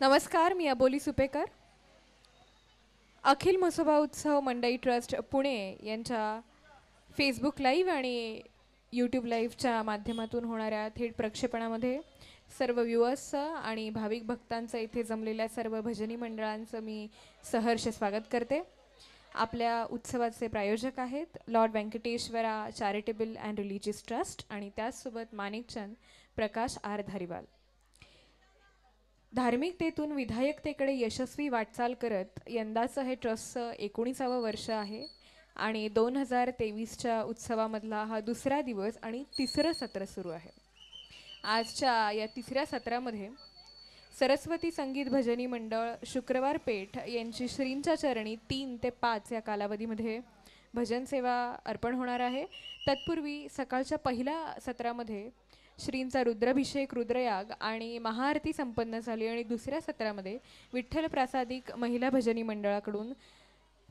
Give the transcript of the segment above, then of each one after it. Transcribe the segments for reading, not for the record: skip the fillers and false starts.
नमस्कार, मी अबोली सुपेकर. अखिल म्हसोबा उत्सव मंडई ट्रस्ट पुणे यांच्या फेसबुक लाईव्ह आणि यूट्यूब लाईव्हच्या माध्यमातून होणाऱ्या थेट प्रक्षेपणामध्ये सर्व व्ह्युअर्सचं आणि भाविक भक्तांचं इथे जमलेल्या सर्व भजनी मंडळांचं मी सहर्ष स्वागत करते. आपल्या उत्सवाचे प्रायोजक आहेत Lord Venkateshwara charitable and religious trust आणि त्याचसोबत माणिकचंद प्रकाश आर धारीवाल. धार्मिकतेतून विधायकतेकडे यशस्वी वाटचाल करत यंदाचं हे ट्रस्टचं 19वे वर्ष आहे आणि 2023च्या उत्सवामधला हा दुसरा दिवस आणि तिसरं सत्र सुरू आहे. आजच्या या तिसऱ्या सत्रामध्ये सरस्वती संगीत भजनी मंडळ शुक्रवार पेठ यांची श्रींच्या चरणी 3 ते 5 या कालावधीमध्ये भजन सेवा अर्पण होणार आहे. तत्पूर्वी सकाळच्या पहिल्या सत्रामध्ये श्रींचा रुद्राभिषेक रुद्रयाग आणि महाआरती संपन्न झाली आणि दुसऱ्या सत्रामध्ये विठ्ठल प्रासादिक महिला भजनी मंडळाकडून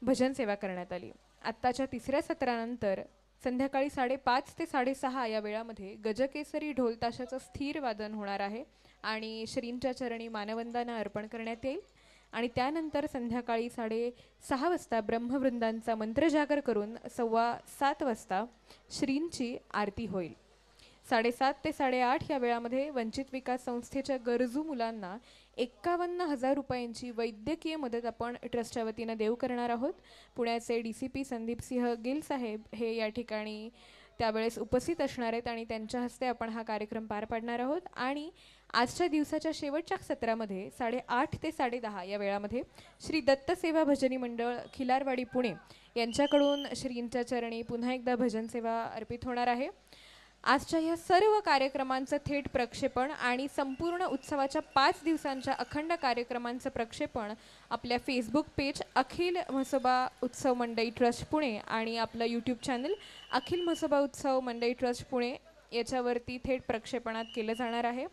भजन सेवा करण्यात आली. आत्ताच्या तिसऱ्या सत्रानंतर संध्याकाळी 5:30 ते 6:30 या वेळामध्ये गजकेसरी ढोल ताशाचं स्थिर वादन होणार आहे आणि श्रींच्या चरणी मानवंदना अर्पण करण्यात येईल आणि त्यानंतर संध्याकाळी 6:30 वाजता ब्रह्मवृंदांचा मंत्रजागर करून 7:15 वाजता श्रींची आरती होईल. 7:30 ते 8:30 या वेळामध्ये वंचित विकास संस्थेच्या गरजू मुलांना 51,000 रुपयांची वैद्यकीय मदत आपण ट्रस्टच्या वतीनं देऊ करणार आहोत. पुण्याचे DCP संदीपसिंह गिल साहेब हे या ठिकाणी त्यावेळेस उपस्थित असणार आहेत आणि त्यांच्या हस्ते आपण हा कार्यक्रम पार पाडणार आहोत. आणि आजच्या दिवसाच्या शेवटच्या सत्रामध्ये 8:30 ते 10:30 या वेळामध्ये श्री दत्तसेवा भजनी मंडळ खिलारवाडी पुणे यांच्याकडून श्रींच्या चरणी पुन्हा एकदा भजन सेवा अर्पित होणार आहे. आजच्या या सर्व कार्यक्रमांचं थेट प्रक्षेपण आणि संपूर्ण उत्सवाच्या 5 दिवसांच्या अखंड कार्यक्रमांचं प्रक्षेपण आपल्या फेसबुक पेज अखिल म्हसोबा उत्सव मंडई ट्रस्ट पुणे आणि आपलं यूट्यूब चॅनल अखिल म्हसोबा उत्सव मंडई ट्रस्ट पुणे याच्यावरती थेट प्रक्षेपणात केलं जाणार आहे.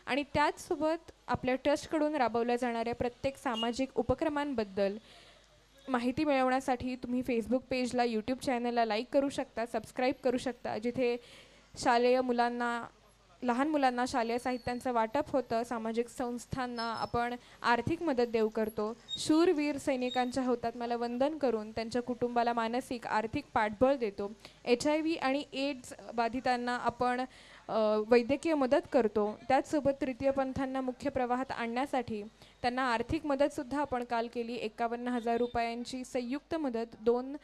आणि त्याचसोबत आपल्या ट्रस्टकडून राबवल्या जाणाऱ्या प्रत्येक सामाजिक उपक्रमांबद्दल माहिती मिळवण्यासाठी तुम्ही फेसबुक पेजला यूट्यूब चॅनलला लाईक करू शकता, सबस्क्राईब करू शकता. जिथे शालेय मुलांना लहान मुलांना शालेय साहित्यांचं वाटप होतं, सामाजिक संस्थांना आपण आर्थिक मदत देऊ करतो, शूरवीर सैनिकांच्या हौतात्म्याला वंदन करून त्यांच्या कुटुंबाला मानसिक आर्थिक पाठबळ देतो, HIV आणि AIDS बाधितांना आपण वैद्यकीय मदत करतो. त्याचसोबत तृतीय पंथांना मुख्य प्रवाहात आणण्यासाठी त्यांना आर्थिक मदतसुद्धा आपण काल केली. 51,000 रुपयांची संयुक्त मदत 2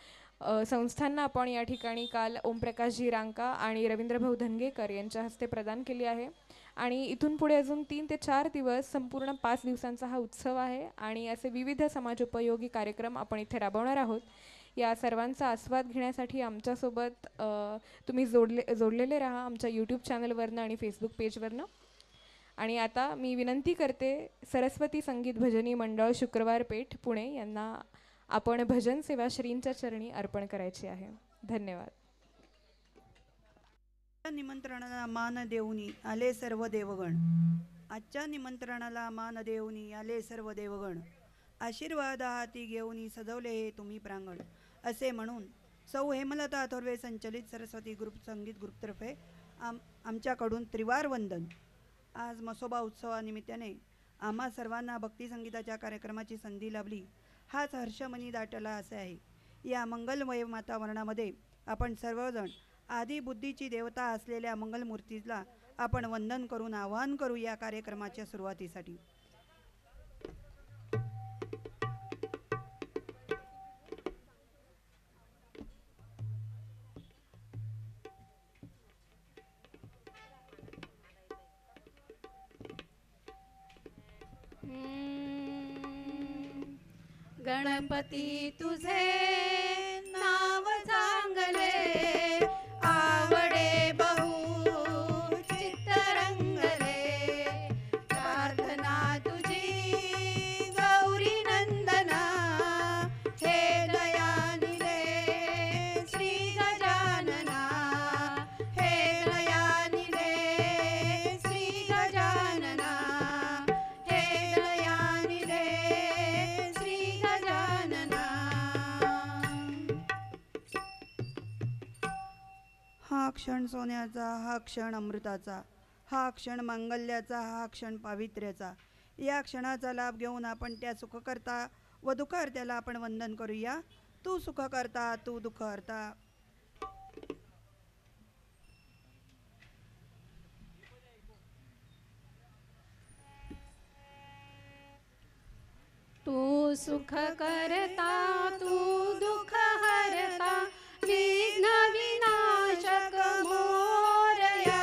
संस्थांना आपण या ठिकाणी काल ओमप्रकाशजी रांका आणि रवींद्रभाऊ धनगेकर यांच्या हस्ते प्रदान केली आहे. आणि इथून पुढे अजून 3 ते 4 दिवस संपूर्ण 5 दिवसांचा हा उत्सव आहे आणि असे विविध समाजोपयोगी कार्यक्रम आपण इथे राबवणार आहोत. या सर्वांचा आस्वाद घेण्यासाठी आमच्यासोबत तुम्ही जोडलेले राहा आमच्या यूट्यूब चॅनलवरनं आणि फेसबुक पेजवरनं. आणि आता मी विनंती करते सरस्वती संगीत भजनी मंडळ शुक्रवार पेठ पुणे यांना आपण भजन सेवा श्रींच्या चरणी अर्पण करायची आहे. धन्यवाद. निमंत्रणाला मान देऊनी आले सर्व देवगण. आजच्या निमंत्रणाला मान देऊनी आले सर्व देवगण. आशीर्वाद हाती घेऊनी सजवले हे तुम्ही प्रांगण. असे म्हणून सौ हेमलता थोरवे संचलित सरस्वती संगीत ग्रुपतर्फे आमच्याकडून त्रिवार वंदन. आज म्हसोबा उत्सवानिमित्ताने आम्हा सर्वांना भक्तिसंगीताच्या कार्यक्रमाची संधी लाभली. हाच हर्षमनी दाटला असे आहे. या मंगलमय वातावरणामध्ये आपण सर्वजण आदी बुद्धीची देवता असलेल्या मंगलमूर्तीला आपण वंदन करून आवाहन करू या कार्यक्रमाच्या सुरुवातीसाठी. गणपती तुझे नाव चांगले आवडे बहु चित्त रंगले. प्रार्थना तुझी गौरी नंदना हे दयानिले श्री गजानना. हे दयानिले श्री गजानना. हे दयानिले श्री गजानना. हा क्षण सोन्याचा, हा क्षण अमृताचा, हा क्षण मांगल्याचा, हा क्षण पावित्र्याचा. या क्षणाचा लाभ घेऊन आपण त्या सुखकर्ता व दुःखहर्त्याला आपण वंदन करूया. तू सुखकर्ता, तू दुःखहर्ता. तू सुख करता, तू दुःख हरता, विघ्न विनाशक मोरया.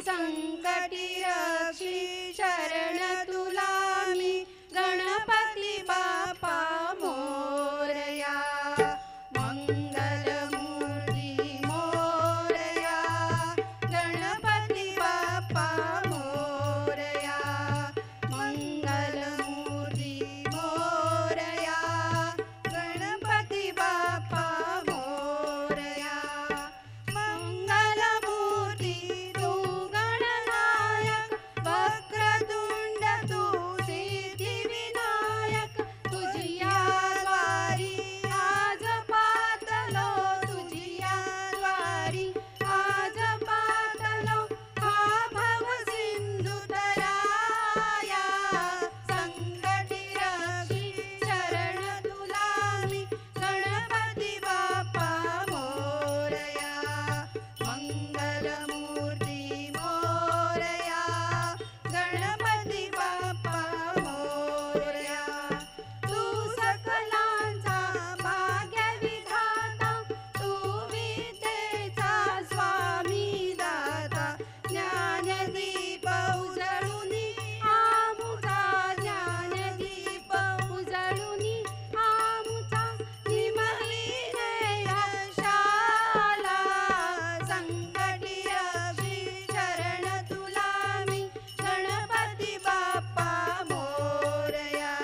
संकटी रक्षी शरण तुला मी, गणपती बाप्पा मोरया. मंगलमूर्ती मोरया, गणपती बाप्पा मोरया. मंगलमूर्ती मोरया, गणपती बाप्पा मोरया. मंगलमूर्ती तू गणनायक, वक्रतुंड तू सिद्धिविनायक. तुझिया द्वारी आज पातलो, तुझिया द्वारी आज पातलो, हा भव सिंधू तराया. संकटी रक्षी शरण तुला मी, गणपती बाप्पा मोरया. मंगलमूर्ती मोरया, गणपती बाप्पा मोरया. तू सकलांचा भाग्यविधाता, तू विद्येचा स्वामी दाता. ज्ञानदीप उजळुनी आमुचा, ज्ञानदीप उजळुनी आमुचा, निमहीने यशाला. संकटी रक्षी शरण तुला मी, गणपती बाप्पा मोरया.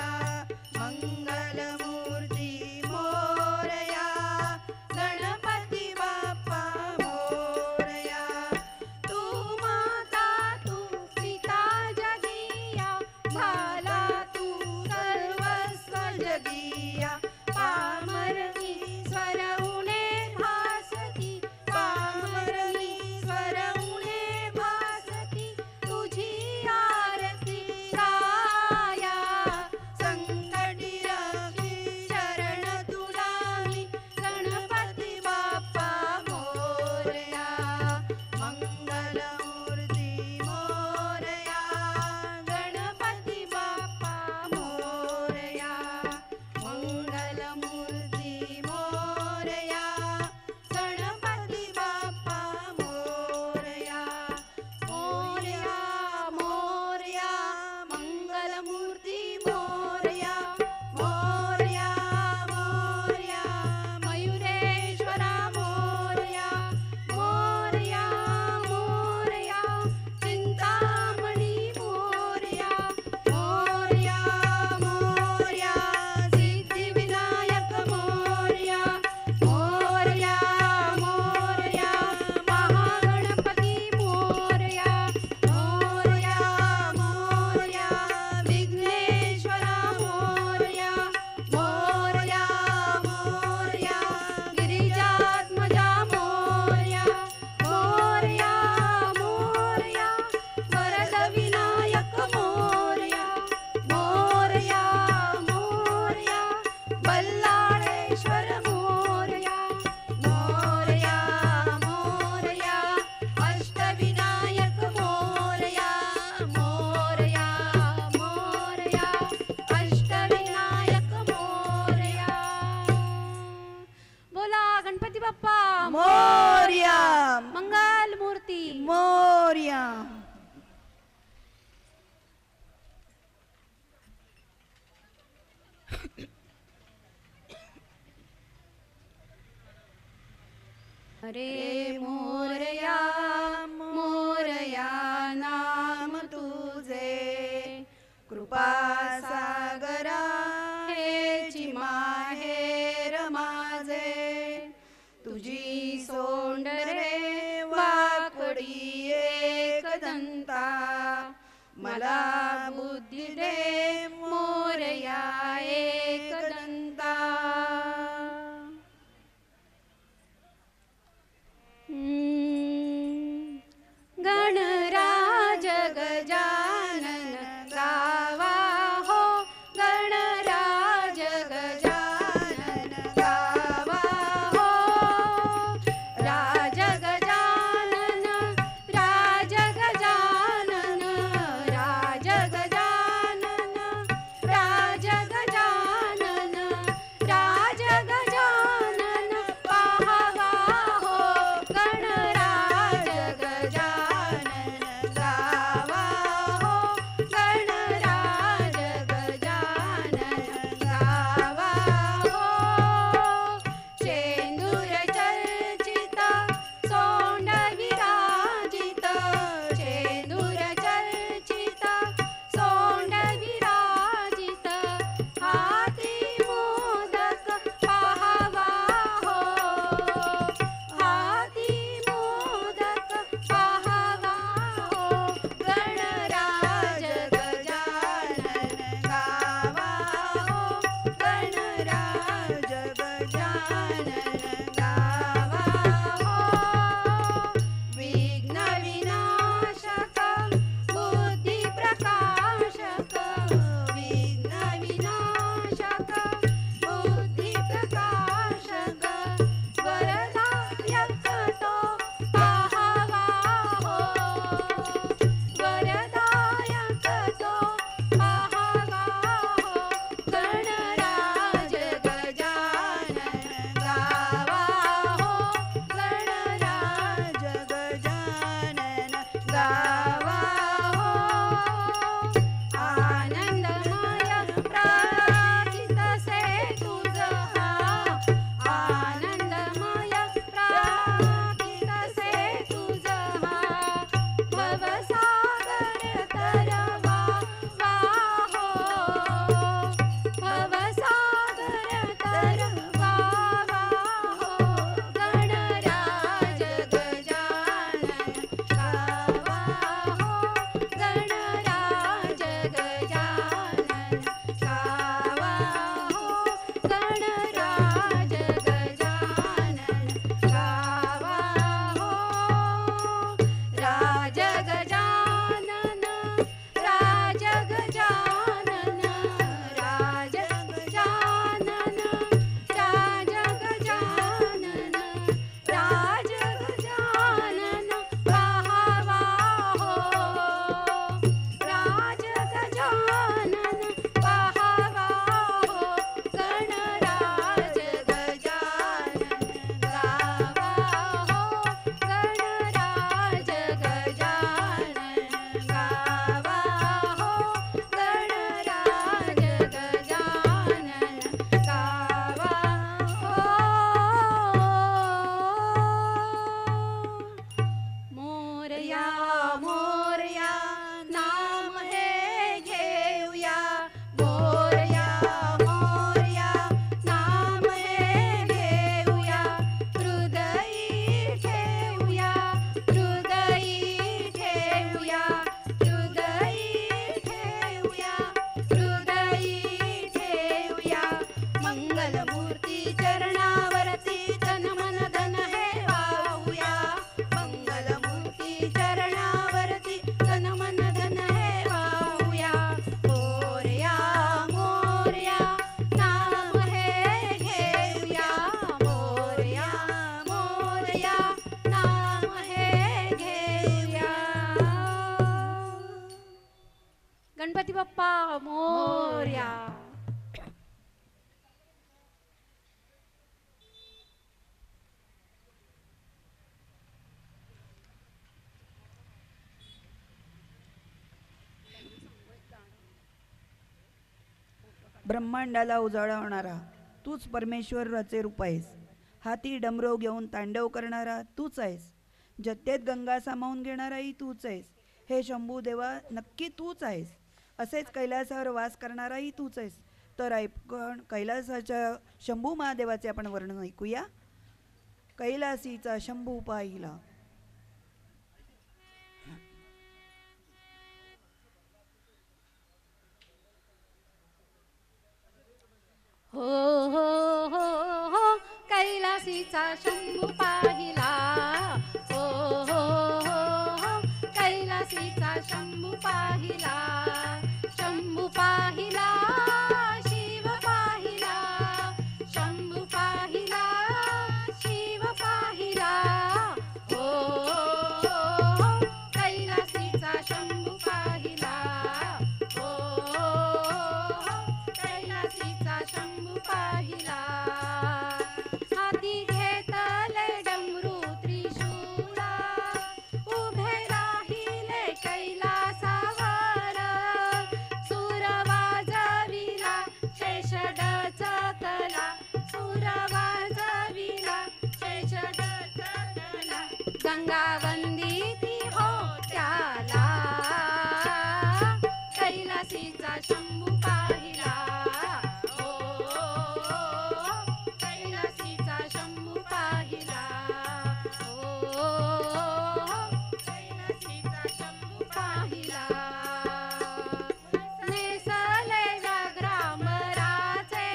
मंगलमूर्ती मोरया, गणपती बाप्पा मोरया. तू माता, तू पिता जगिया, भाला तू सर्वस्व जगिया. पामरनी स्वरउणे भासती, पामरनी स्वरउणे भासती, तुझी आरती गाया. संकटी रक्षी शरण तुला मी, गणपती बाप्पा मोरया. मंगलमूर्ती मोरया, गणपती बाप्पा मोरया. मंगलमूर्ती मोरया, गणपती बाप्पा मोरया. मोरया मोरया, मंगलमूर्ती मोरया. मोरया मोरया, मयुरेश्वरा मोरया. मोरया मोरया, चिंतामणी मोरया. मोरया मोरया, सिद्धिविनायक मोरया. मोरया मोरया, महागणपती मोरया. मोरया मोरया, विघ्नेश्वरा मोरया. मोरया मोरया, गिरिजात्मजा मोरया. मोरया मोरया, वरद विनायक मोरया. मोरया मोरया, बल्लाळेश्वर मोरया. मोरया मोरया, अष्टविनायक मोरया. मोरया मोरया, अष्टविनायक मोरया. बोला गणपती बाप्पा मोरया मंगल मूर्ती. मोरया. अरे मोरया मोरया, नाम तुझे कृपा सागरा हेची माहेर माझे. तुझी सोंड रे वाकडी एकदंता, मला बुद्धी दे मोरया एकदंता. गणराज गजानन गा गणपती बाप्पा मोरया. ब्रह्मांडाला उजळवणारा तूच परमेश्वराचे रूप आहेस. हाती डमरो घेऊन तांडव करणारा तूच आहेस. जत्तेत गंगा सामावून घेणाराही तूच आहेस. हे शंभू देवा नक्की तूच आहेस. असेच कैलासावर वास करणाराही तूच आहेस. तर ऐकण कैलासाच्या शंभू महादेवाचे आपण वर्णन ऐकूया. कैलासीचा शंभू पाहिला. हो हो हो हो कैलासीचा शंभू पाहिला. हो हो हो हो कैलासीचा शंभू पाहिला. शंभू पाहिला शिव पाहिला. शंभू पाहिला शिव पाहिला. हो हो हो कैलासीचा शंभू पाहिला. हो हो कैलासीचा शंभू पाहिला. हाती घेतले डमरू त्रिशूला. उभे राहिले कैलासावर. सूर वाजविला शेष डचकला. सूर वाजविला शेष डचकला. गंगा वंदिती हो त्याला. कैलासीचा शंभू पाहिला. हो कैलासीचा शंभू पाहिला. हो कैलासीचा शंभू पाहिला. नेसले व्याघ्रांबराचे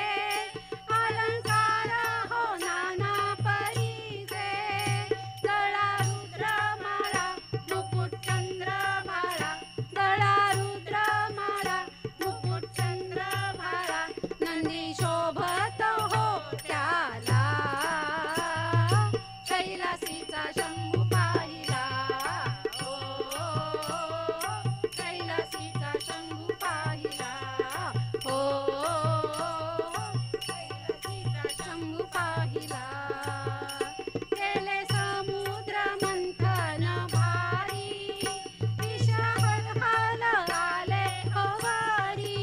अलंकार हो नाना परीचे. गळा रुद्रमाळा मुकुट चंद्रभाळा. गळा रुद्रमाळा मुकुट चंद्रभाळा. नंदी शोभत हो त्याला. कैलासीचा शंभू पाहिला. हो कैलासीचा शंभू पाहिला. हो कैलासीचा शंभू पाहिला. केले समुद्र मंथन भारी. विष हलहल आले हो वारी.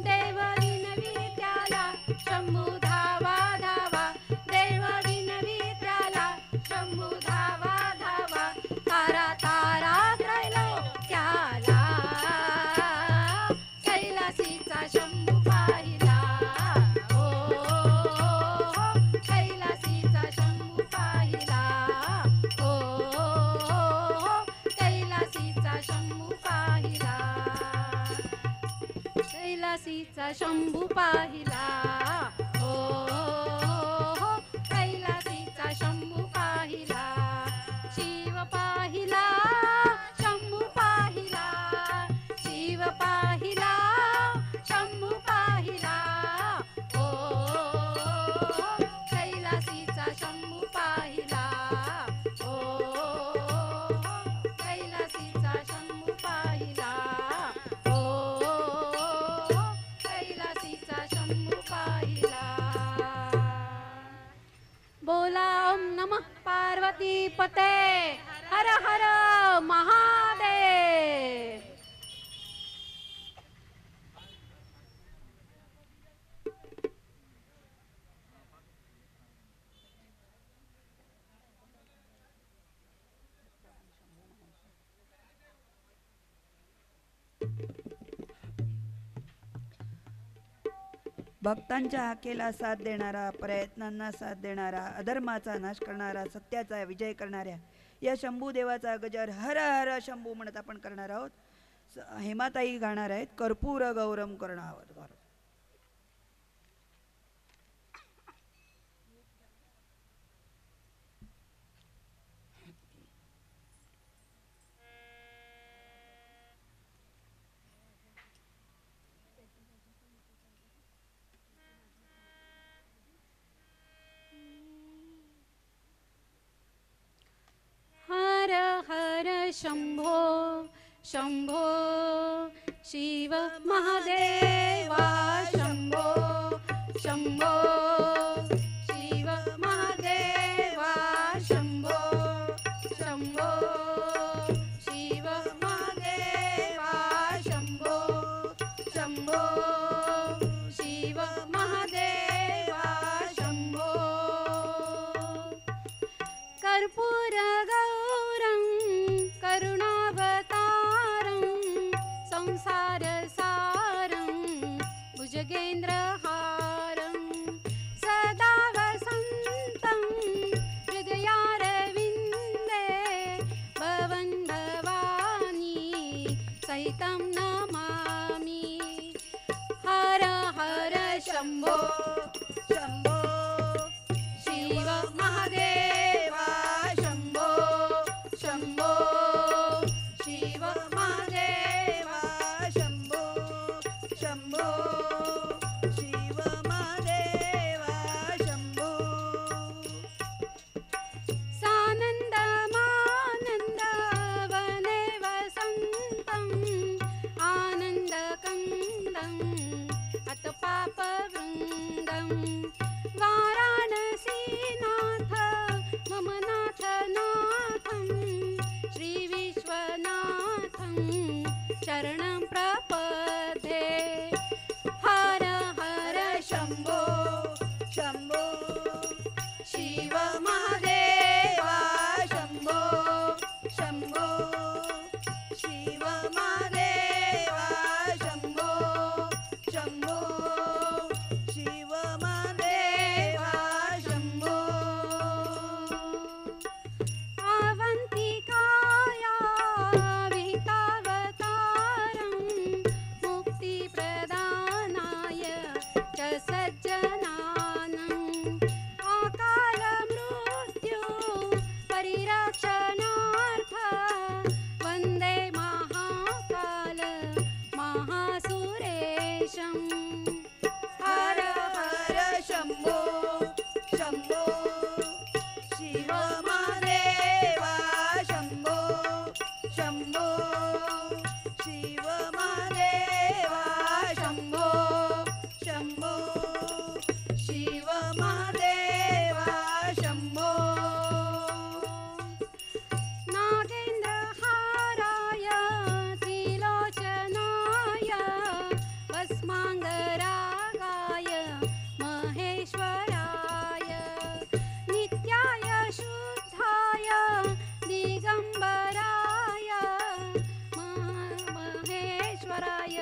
देव विनवी त्याला शंभू धावा धावा. देव विनवी त्याला शंभू धावा धावा. तारा तारा त्रैलोक्याला. कैलासीचा शंभू पाहिला. हो कैलासीचा शंभू पाहिला. हो कैलासीचा शंभू पाहिला. कैलासीचा शंभू पाहिला. हो कैलासीचा शंभू पाहिला. शिव पाहिला शंभू पाहिला. शिव पाहिला शंभू पाहिला. हो कैलासीचा शंभू पाहिला. हो कैलासीचा शंभू पाहिला. हो कैलासीचा शंभू पाहिला. बोला ओम नमः पार्वती पते. हर हर महादेव. भक्तांच्या हाकेला साथ देणारा, प्रयत्नांना साथ देणारा, अधर्माचा नाश करणारा, सत्याचा विजय करणाऱ्या या शंभू देवाचा गजर हर हर शंभू म्हणत आपण करणार आहोत. हेमाताई गाणार आहेत कर्पूर गौरम करणावर. हर हर शंभो शंभो शिव महादेवा शंभो शंभो शिव महादेवा शंभो शंभो शिव महादेवा शंभो शंभो शिव महादेवा शंभो कर्पूर गौरं करुणावतारं संसार सारं भुजगेन्द्रहारं सदा वसन्तं हृदयारविन्दे भवन् भवानी सहितं नमामि हर हर शंभो शंभो शिव महादेवा शंभो शंभो शिव महादेवा शंभो शंभो शिव महादेवा शंभो सानन्दमानन्द वने वसन्तम् आनन्दकन्दम् अतपापवृन्दं वाराणसीनाथ मम नाथ नाथं श्रीविश्वनाथं शरणं प्रपद्ये हर हर शंभो शंभो शिव महादेवा शंभो शंभो शिव महादेवा शंभो शंभो शिव महादेवा शंभो अवन्तिकाया विहितावतारं मुक्तिप्रदानाय च सज्जनानम् अकालमृत्यु परिरक्षणार्थ वन्दे महाकाल महासुरेशम् हर हर शंभो शंभो शिव महादेवा शंभो शंभो शिव महादेवा शंभो शंभो शिव महादेवा शंभो नागेन्द्रहाराय त्रिलोचनाय भस्माङ्गरागाय महेश्वराय नित्याय शुद्धाय दिगम्बराय महेश्वराय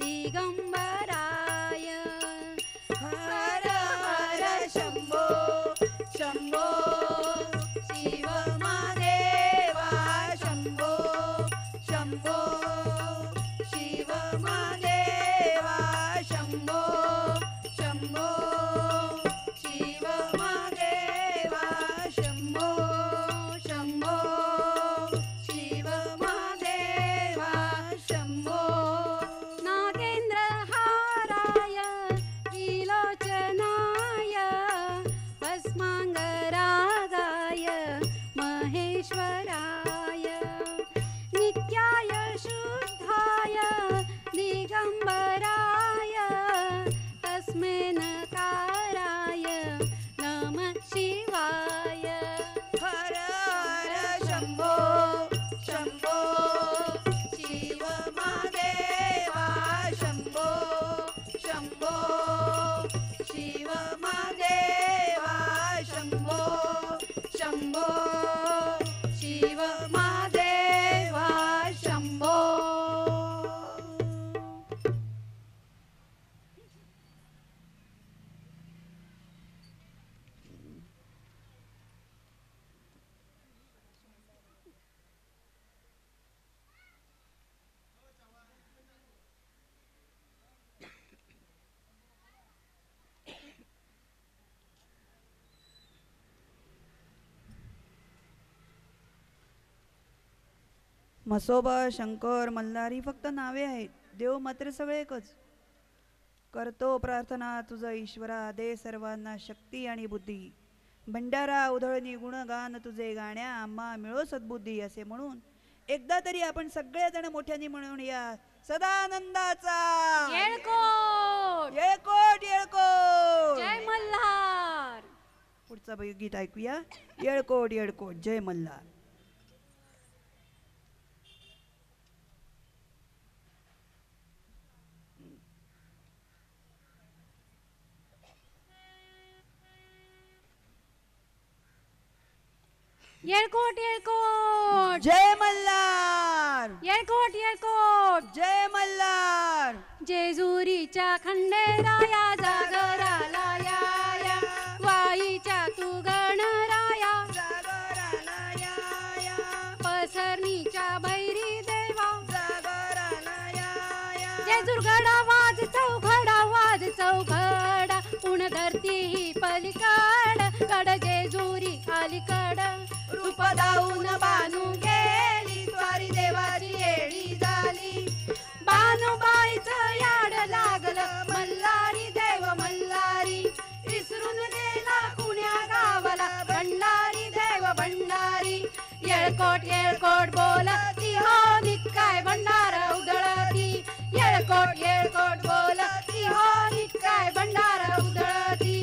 दिगम्बराय हर हर शंभो शंभो शिव महादेवा शंभो शंभो शिव महादेवा शंभो शंभो शिव महादेवा शंभो शंभो शिव महादेवा शंभो नागेन्द्रहाराय त्रिलोचनाय भस्माङ्गरागाय महेश्वराय नित्याय शुद्धाय दिगम्बराय तस्मै नकाराय नमः शिवाय हर हर शंभो शंभो शिव महादेवा शंभो शंभो शिव महादेवा शंभो शंभो शिव महादेवा शंभो म्हसोबा शंकर मल्हारी फक्त नावे आहेत, देव मात्र सगळे एकच. करतो प्रार्थना तुझं ईश्वरा, दे सर्वांना शक्ती आणि बुद्धी. भंडारा उधळणी गुणगान तुझे गाण्या, आम्हा मिळो सद्बुद्धी. असे म्हणून एकदा तरी आपण सगळेजण मोठ्याने म्हणून या सदानंदाचा येळकोट येळकोट येळकोट. जय मल्हार. पुढचं गीत ऐकूया. येळकोट येळकोट जय मल्हार. येळकोट येळकोट जय मल्हार. येळकोट येळकोट जय मल्हार. जेजुरीच्या खंडेराया जागराला या या, वाईच्या तू गणराया जागराला या या, पसरणीच्या बैरी देवा जागराला या या. जेजुरगडा वाज चौघडा उन धरती ही पलीकड कड जेजुरी अलीकड रूप दाऊन बानू गेली स्वारी देवाची येडी झाली. बानूबाईचं याड लागलं मल्हारी देव मल्हारी, विसरून गेला कुण्या गावाला भंडारी देव भंडारी. येळकोट येळकोट बोलती हो निकाय भंडार उधळती, येळकोट येळकोट बोलती हो निकाय भंडार उधळती.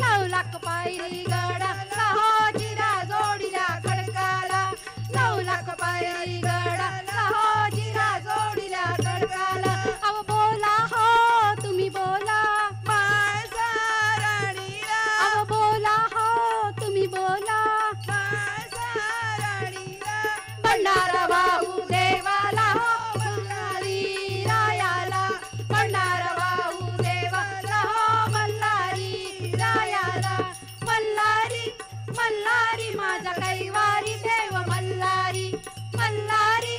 9 लाख पायरी गडाला हो जिरा जोडीला खडकाला, 9 लाख पायरी गडाला हो जिरा जोडीला खडकाला. अव बोला हो तुम्ही बोला माळसा राणीला, अव बोला हो तुम्ही बोला माळसा राणीला. भंडारा भाऊ देवाला हो मल्हारी रायाला, भंडारा भाऊ देवाला हो मल्हारी रायाला. मल्हारी मल्हारी माझा कैवारी देव मल्हारी, मल्हारी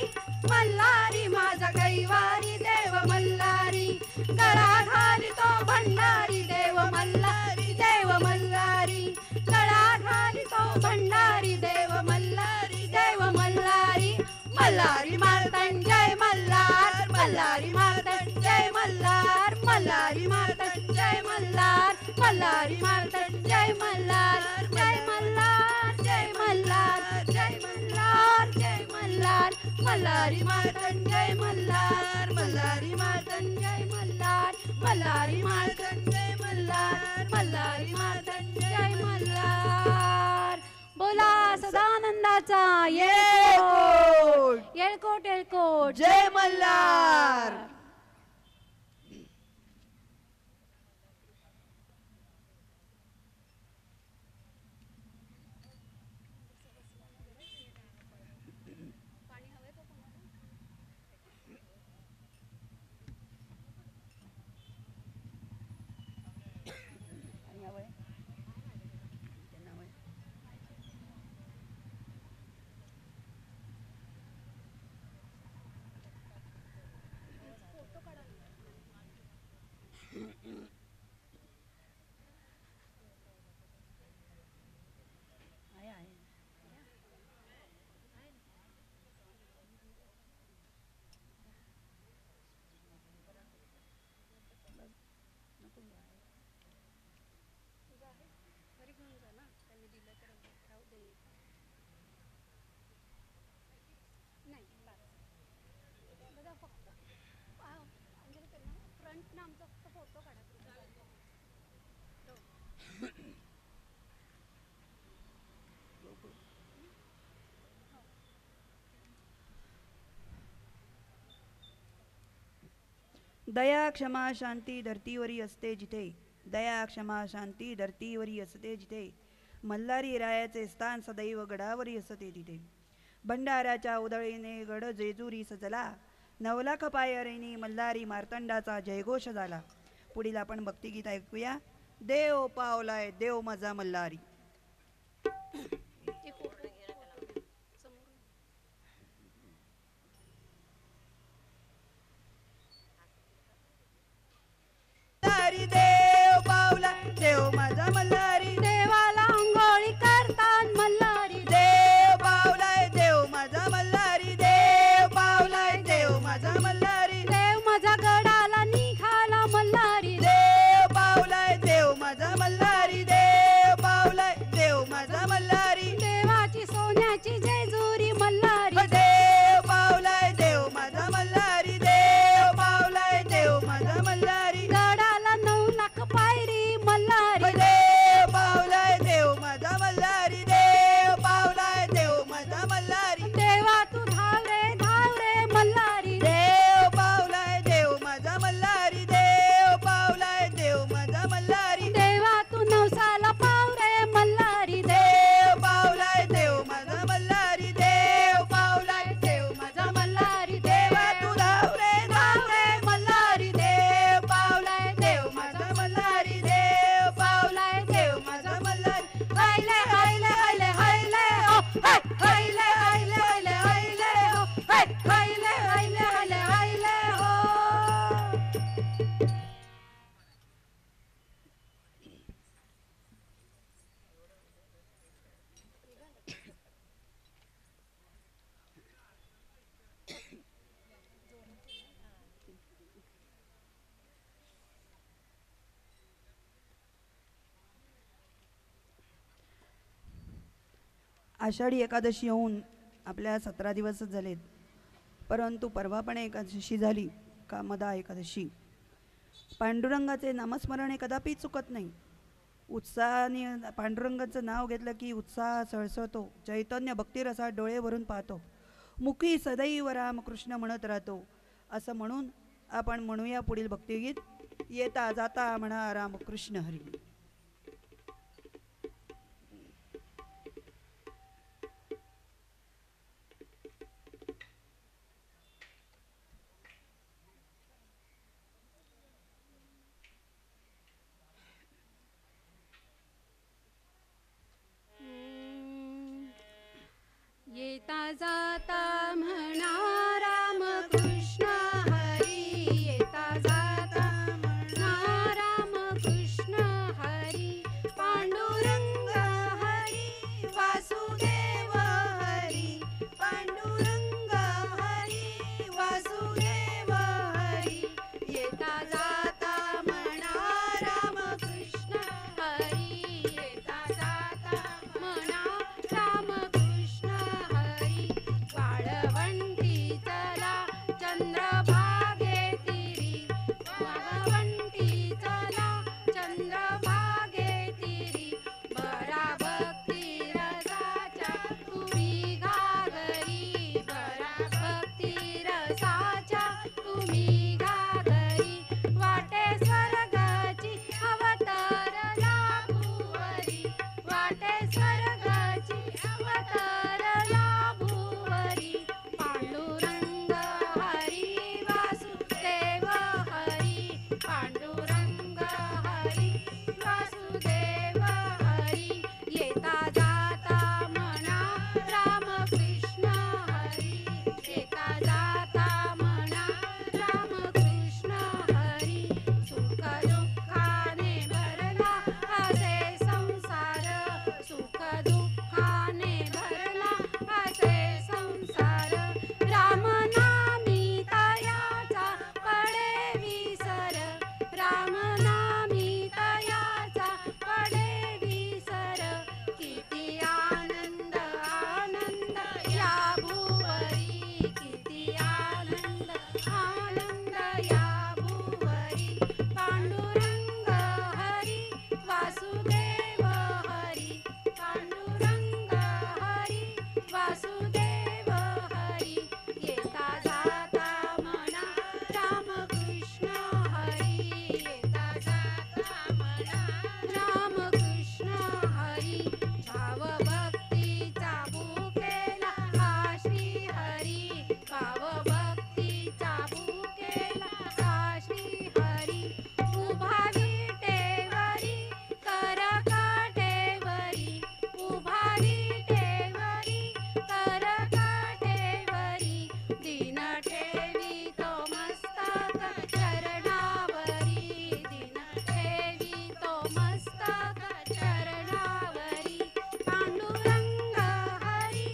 मल्हारी माझा कैवारी देव मल्हारी. गळा घालितो भंडारी देव मल्हारी देव मल्हारी, गळा घालितो भंडारी देव मल्हारी देव मल्हारी. मल्हारी मार्तंड जय मल्हार, मल्हारी मार्तंड जय मल्हार, मल्हारी मार्तंड जय मल्हार, मल्हारी मार्तंड जय मल्हार. जय मल्हार जय मल्हार जय मल्हार जय मल्हार, मल्हारी मार्तंड जय मल्हार, मल्हारी मार्तंड जय मल्हार, मल्हारी मार्तंड जय मल्हार, मल्हारी मार्तंड जय मल्हार. बोला सदानंदाचा येळकोट येळकोट येळकोट जय मल्हार. दया क्षमा शांती धरतीवरी असते जिथे, दया क्षमा शांती धरतीवरी असते जिथे, मल्हारी रायाचे स्थान सदैव गडावरी असते तिथे. भंडाऱ्याच्या उधळीने गड जेजुरी सजला, 9 लाख पायरीने मल्हारी मार्तंडाचा जयघोष झाला. पुढील आपण भक्तिगीत ऐकूया. देव पावलाय देव माझा मल्हारी. मल्हारी देव पावला देव माझा मल्हारी, देवाला अंघोळी करतात मल्हारी. देव पावलाय देव माझा मल्हारी, देव पावलाय देव माझा मल्हारी. देव माझा गडाला निघाला मल्हारी. देव पावलाय देव माझा मल्हारी, देव पावलाय आषाढी एकादशी येऊन आपल्या 17 दिवसच झालेत, परंतु परवा पण एकादशी झाली, कामदा एकादशी. पांडुरंगाचे नामस्मरण हे कदापि चुकत नाही. उत्साहाने पांडुरंगाचं नाव घेतलं की उत्साह सळसळतो, चैतन्य भक्तिरसात डोळे भरून पाहतो, मुखी सदैव रामकृष्ण म्हणत राहतो. असं म्हणून आपण म्हणूया पुढील भक्तिगीत, येता जाता म्हणा रामकृष्ण हरी. येता जाता म्हणा रामकृष्ण हरी. येता जाता म्हणा रामकृष्ण हरी. पांडुरंग हरी वासुदेव हरी. पांडुरंग हरी वासुदेव हरी. येता जाता म्हणा रामकृष्ण हरी. येता जाता म्हणा रामकृष्ण हरी. वाळवंटी चला चंद्रभागे तिरी. वाळवंटी चला चंद्रभागे तिरी. बरा भक्ती रसाच्या तुम्ही घागरी. बरा भक्ती रसाच्या तुम्ही घागरी. वाटे स्वर्गाची अवतारला भुवरी. वाटे स्वर्गाची अवतारला भुवरी. पांडुरंग हरी वासुदेव हरी. पांडुरंग हरी वासुदेव हरी. येता जाता म्हणा रामकृष्ण हरी. येता जाता म्हणा रामकृष्ण हरी. सुख दुःखाने भरला असे संसार. सुख दुःखाने भरला असे संसार. रामनामी तयाचा पडे विसर. रामनामी तयाचा पडे विसर. किती आनंद आनंद या भुवरी. किती आनंद आनंद या भुवरी. पांडुरंग हरी वासुदेव हरी. पांडुरंग हरी वासुदेव हरी. येता जाता म्हणा रामकृष्ण हरी. येता जाता म्हणा रामकृष्ण हरी. भाव भक्तीचा भूकेला हा श्री हरी. भाव भक्तीचा भूकेला हा श्री हरी. उभा विटेवरी कर काठेवरी. उभा विटेवरी कर काठेवरी. दिन ठेवी तो मस्तक चरणावरी. दिन ठेवी तो मस्तक चरणावरी. पांडुरंग हरी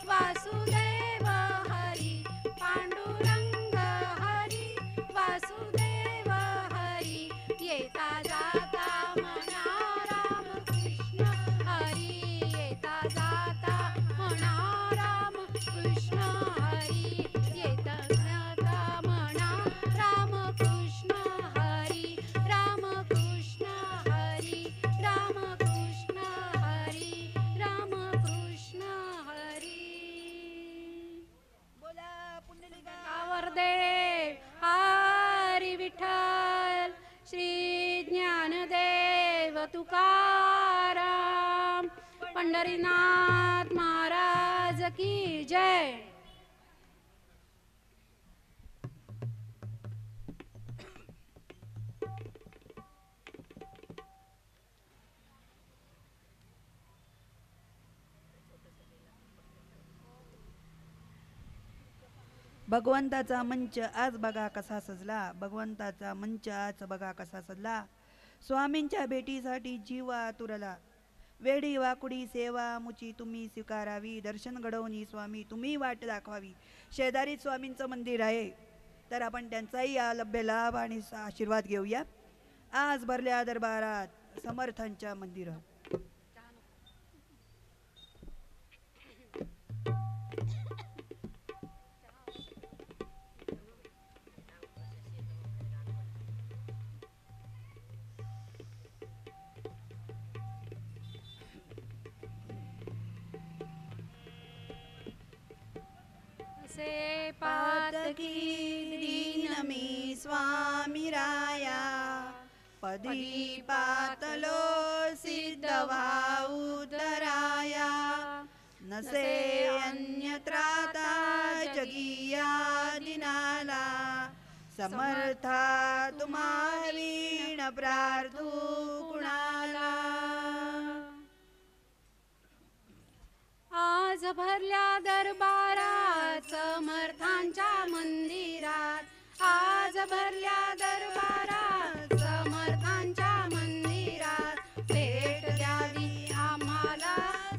वासुदेव हरी. पांडुरंग हरी वासुदेव हरी. येता जाता म्हणा रामकृष्ण हरी. येता जाता म्हणा रामकृष्ण हरी. येता जाता म्हणा रामकृष्ण हरी. रामकृष्ण हरी. रामकृष्ण हरी. रामकृष्ण हरी. बोला पुंडलिका आवरदेव हरी विठ्ठल. श्री ज्ञानदेव तुकाराम. पंढरीनाथ महाराज की जय. भगवंताचा मंच आज बघा कसा सजला. भगवंताचा मंच आज बघा कसा सजला. स्वामींच्या भेटीसाठी जीव आतुरला. वेडी वाकुडी सेवा मुची तुम्ही स्वीकारावी. दर्शन घडवणी स्वामी तुम्ही वाट दाखवावी. शेजारी स्वामींचं मंदिर आहे, तर आपण त्यांचाही लभ्य लाभ आणि आशीर्वाद घेऊया. आज भरल्या दरबारात समर्थांच्या मंदिरात. से पातकी दीन मी स्वामी राया पदी पातलो सिद्ध उतराया नसे अन्यत्राता जगिया दिनाला समर्था तुम्हा वीण प्रार्थू कुणाला आज भरल्या दरबारात समर्थांच्या मंदिरात आज भरल्या दरबारात समर्थांच्या मंदिरात भेट द्यावी आम्हाला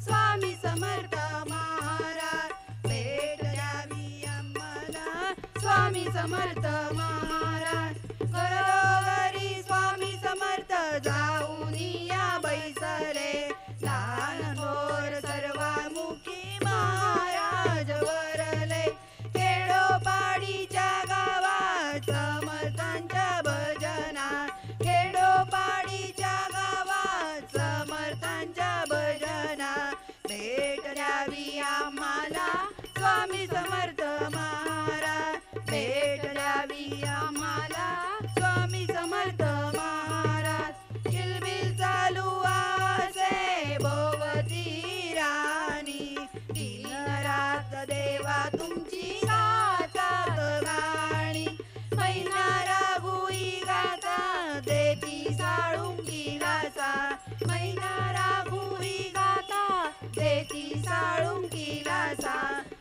स्वामी समर्थ महाराज भेट द्यावी आम्हाला स्वामी समर्थ महाराज घरोघरी स्वामी समर्थ जाऊन या बैसरे लहान थोर सर्वामुखी महाराज वरले खेडोपाडीच्या गावात समर्थांच्या भजना खेडोपाडीच्या गावात समर्थांच्या भजना भेट द्यावी आम्हाला स्वामी समर्थ महाराज भेट द्यावी आम्हाला स्वामी समर्थ महाराज किलबिल चालू असे भोवती राणी दिन रात देवा तुमची गातात गाणी मैना रागुई गाता देती साळुंगी लासा मैना रागुई गाता देती साळुंगी लासा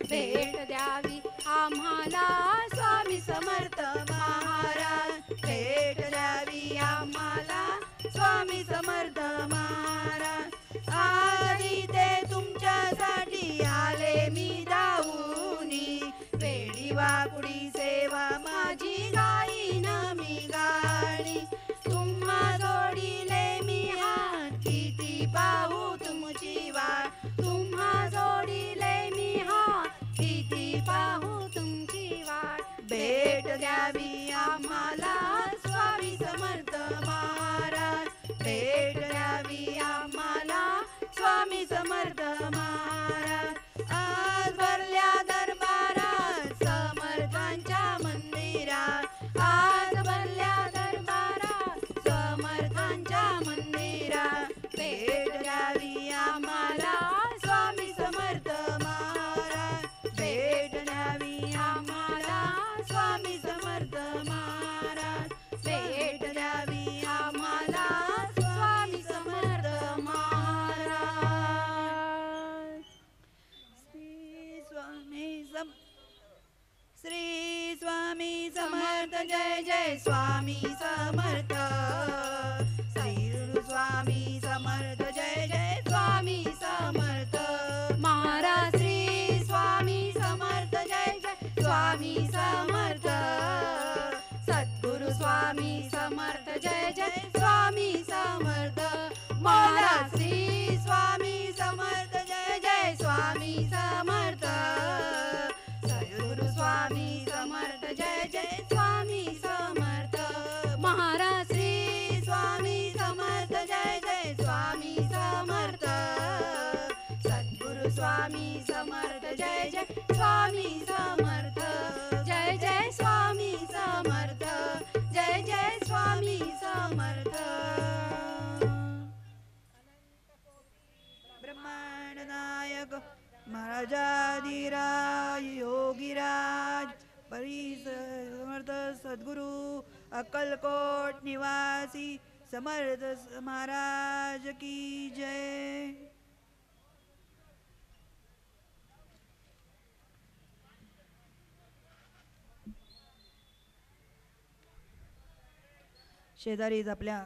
भेट द्यावी आम्हाला स्वामी समर्थ महाराज भेट द्यावी आम्हाला स्वामी समर्थ महाराज आधी ते तुमच्यासाठी आले मी धावूनी वेडी वाकुडी सेवा माझी गाईन मी गाणी तुम्हा जोडीले मी हात किती पाहू तुमची वाट तुम्हा जोडीले मी हात किती पाहू तुमची वाट भेट द्यावी आम्हाला स्वामी समर्थ महाराज भेट द्यावी आम्हाला स्वामी समर्थ महाराज आज भरल्या दरबारात समर्थांच्या मंदिरात आज भरल्या दरबारात समर्थांच्या मंदिरात भेट द्यावी आम्हाला स्वामी समर्थ महाराज भेट द्यावी आम्हाला स्वामी समर्थ महाराज भेट द्यावी आम्हाला स्वामी समर्थ महाराज श्री स्वामी समर्थ जय जय स्वामी समर्थ श्री स्वामी समर्थ जय जय स्वामी समर्थ महाराज श्री स्वामी समर्थ जय जय स्वामी समर्थ सद्गुरु स्वामी समर्थ जय जय स्वामी समर्थ महाराज श्री स्वामी समर्थ जय जय स्वामी समर्थ सद्गुरु स्वामी समर्थ जय जय स्वामी समर्थ महाराज श्री स्वामी समर्थ जय जय स्वामी समर्थ सद्गुरु स्वामी समर्थ जय जय स्वामी समर्थ जय जय स्वामी समर्थ जय जय स्वामी समर्थ ब्रह्मांड नायक महाराजाधिराज योगीराज समर्थ सद्गुरु अक्कलकोट निवासी समर्थ महाराज की जय। शेजारीच आपल्या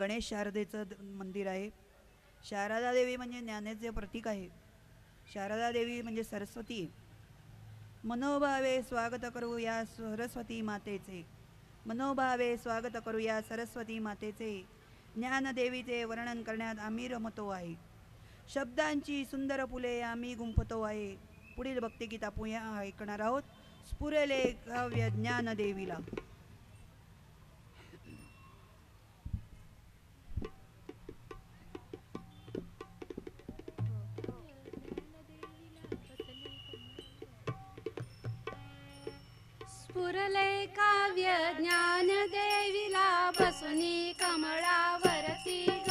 गणेश शारदेचं मंदिर आहे। शारदा देवी म्हणजे ज्ञानाचे प्रतीक आहे। शारदा देवी म्हणजे सरस्वती। मनोभावे स्वागत करू या सरस्वती मातेचे, मनोभावे स्वागत करू या सरस्वती मातेचे। ज्ञानदेवीचे वर्णन करण्यात आम्ही रमतो आहे। शब्दांची सुंदर फुले आम्ही गुंफतो आहे। पुढील भक्तिगीत आपण ऐकणार आहोत। स्फुरले काव्य ज्ञानदेवीला। स्फुरले काव्य ज्ञान देवीला बसुनी कमळावरती ग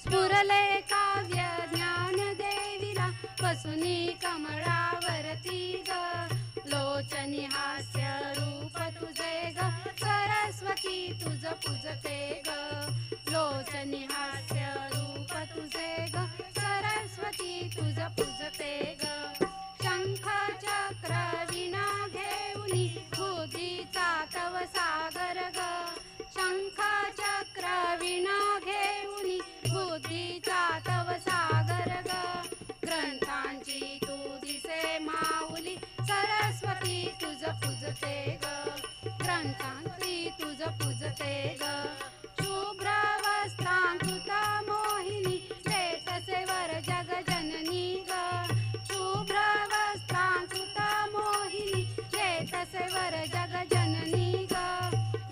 स्फुरले काव्य ज्ञान देवीला बसुनी कमळावरती ग लोचनी हास्य रूप तुझे ग सरस्वती तुझ पूजते ग लोचनी हास्य रूप तुझे ग सरस्वती तुझ पूजते ग शंख चक्र विणा घेऊनी बुद्धीचा तव सागर ग शंख चक्र विणा घेऊनी बुद्धीचा तव सागर ग ग्रंथांची तू दिसे माऊली सरस्वती तुझ पूजते ग ग्रंथांची तुझ पूजते ग शुभ्र वस्त्रांकृत मोहिनी चेतसे वर जग जननी ग शुभ्र वस्त्रांकृत मोहिनी चेतसे वर जग जननी ग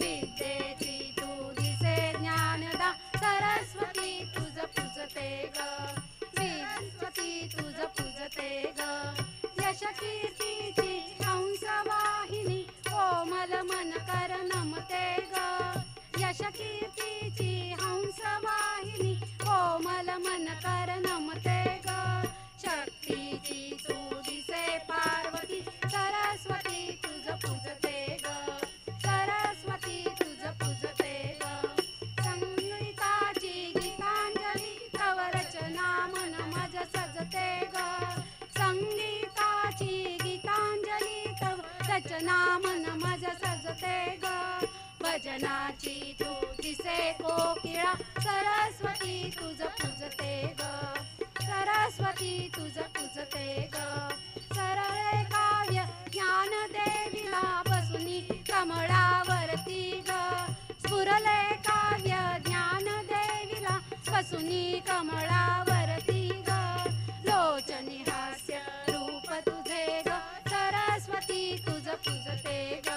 विद्येची तू दिसे ज्ञानदा सरस्वती तुझ पूजते ग सरस्वती तुझ पूजते ग यश कीर्तीची हंसवाहिनी कोमल मन कर नमते ग यश कीर्तीची हंसवाहिनी कोमल मन कर नमते ग शक्तीची तू दिसे पार्वती सरस्वती तुझ पूजते ग सरस्वती तुझ पूजते ग संगीताची गीतांजली तव रचना मन मज सजते ग संगीताची गीतांजली तव रचना मन मज सजते ग भजनाची तू दिसे कोकिळा सरस्वती तुझ पूजते ग सरस्वती तुझ पूजते ग सरळे काव्य ज्ञान देवीला बसुनी कमळावरती ग स्फुरले काव्य ज्ञान देवीला बसुनी कमळावरती ग लोचनी हास्य रूप तुझे ग सरस्वती तुझ पूजते ग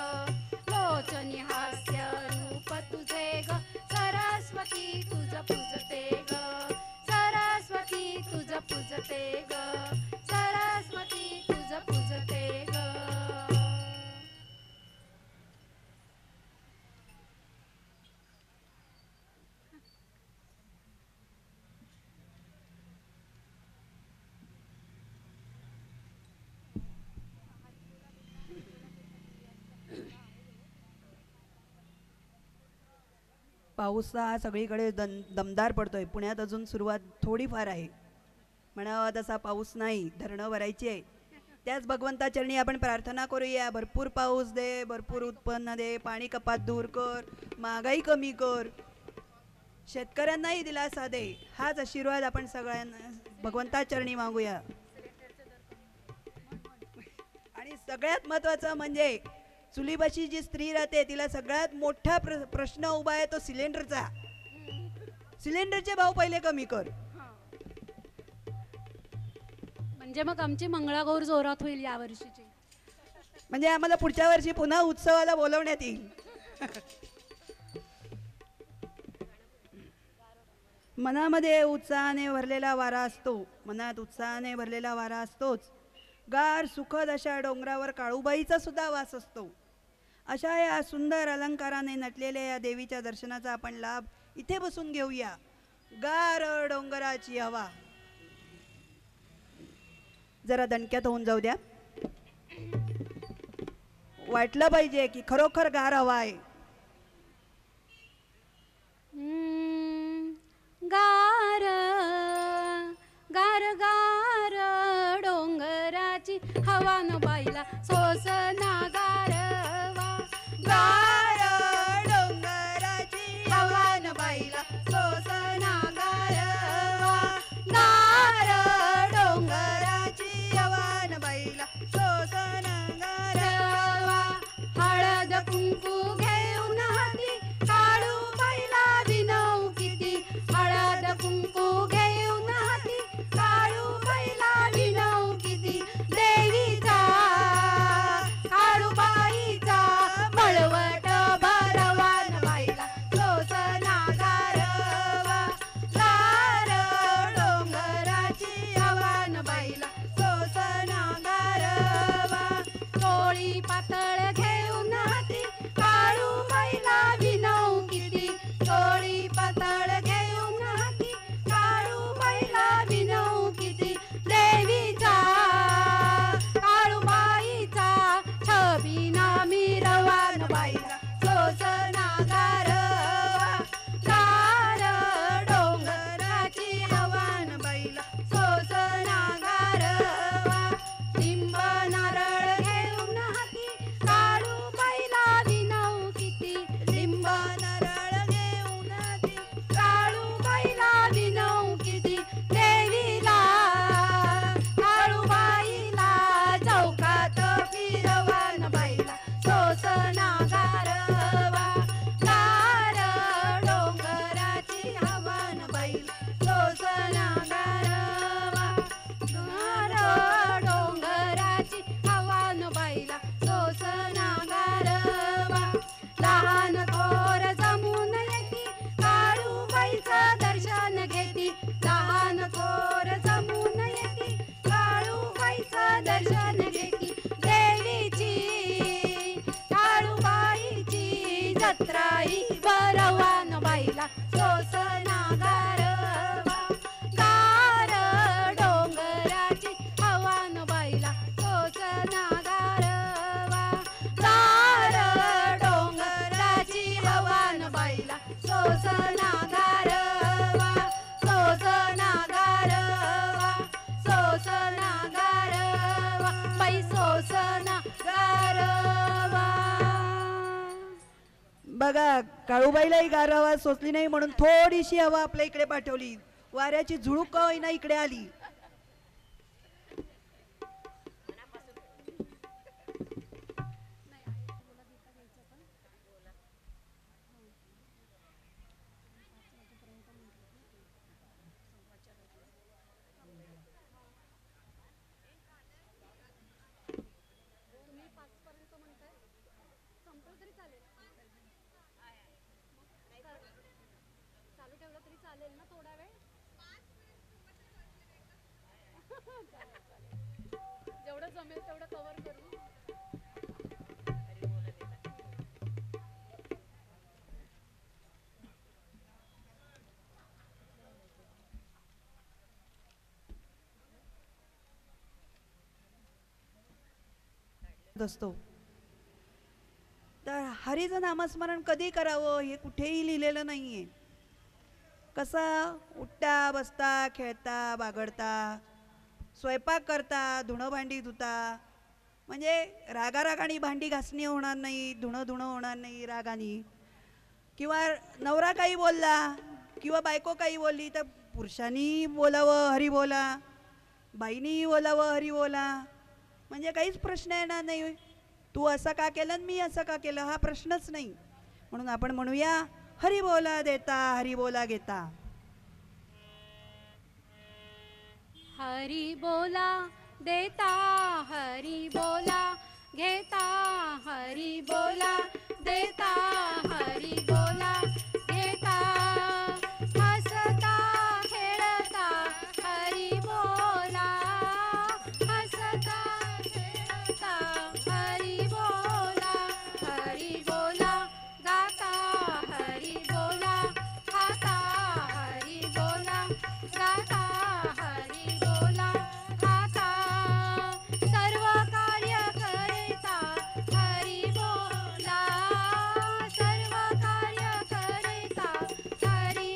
लोचनी हास्य रूप तुझे ग सरस्वती तुझ पूजते ग सरस्वती तुझ पूजते ग सरस्वती तुझ पूजते ग पाऊस हा सगळीकडे दमदार पडतोय. पुण्यात अजून सुरुवात थोडीफार आहे, म्हणावा तसा पाऊस नाही. धरणं भरायची आहे. त्याच भगवंताचरणी आपण प्रार्थना करूया, भरपूर पाऊस दे, भरपूर उत्पन्न दे, पाणी कपात दूर कर, महागाई कमी कर, शेतकऱ्यांनाही दिलासा दे. हाच आशीर्वाद आपण सगळ्यांना भगवंताचरणी मागूया. आणि सगळ्यात महत्त्वाचं म्हणजे चुलीपाशी जी स्त्री राहते तिला सगळ्यात मोठा प्रश्न उभा आहे तो सिलेंडरचा. सिलेंडरचे भाव पहिले कमी कर. म्हणजे मग आमची मंगळागौर जोरात होईल या वर्षीची. म्हणजे आम्हाला पुढच्या वर्षी पुन्हा उत्सवाला बोलवण्यात येईल. मनामध्ये उत्साहाने भरलेला वारा असतो. मनात उत्साहाने भरलेला वारा असतोच. गार सुखद अशा डोंगरावर काळूबाईचा सुद्धा वास असतो. अशा या सुंदर अलंकाराने नटलेल्या या देवीच्या दर्शनाचा आपण लाभ इथे बसून घेऊया. गार डोंगराची हवा जरा दणक्यात होऊन जाऊ द्या. वाटलं पाहिजे की खरोखर गार हवा आहे. गार गार गार डोंगराची हवा न बाईला सोसना गारवा. गार डोंगराची हवा न बाईला सोसना गारवा. गार डोंगराची हवा न बाईला सोसना गारवा. हळद कुंकू घे बाई बरवान बाईला सोसना गारवा गार डोंगराची हवान बाईला सोसना गारवा गार डोंगराची हवान बाईला सोसना गारवा सोसना गारवा सोसना गारवा बाई सोसना गारवा. बघा काळूबाईलाही गारवा सोचली नाही म्हणून थोडीशी हवा आपल्या इकडे पाठवली. वाऱ्याची झुळूक का होईना इकडे आली. चालू ठेवलं तरी चालेल ना थोडा वेळ. जेवढं जमेल तेवढं कव्हर करू. असतो. तर हरीचं नामस्मरण कधी करावं हे कुठेही लिहिलेलं नाहीये. कसा उठता बसता खेळता बागडता स्वयंपाक करता धुणं भांडी धुता म्हणजे रागारागाने भांडी घासणी होणार नाही धुणं होणार नाही रागाने. किंवा नवरा काही बोलला किंवा बायको काही बोलली तर पुरुषांनी बोलावं हरी बोला बाईनी बोलावं हरी बोला म्हणजे काहीच प्रश्न येणार नाही. तू असं का केलं आणि मी असं का केलं हा प्रश्नच नाही. म्हणून आपण म्हणूया हरी बोला देता हरी बोला घेता. हरी बोला देता हरी बोला घेता हरी बोला देता हरी बोला घेता हसता खेळता हरी बोला हसता खेळता हरी बोला गाता हरी बोला खाता हरी बोला गाता हरी बोला खाता सर्व कार्य करिता हरी बोला सर्व कार्य करिता हरी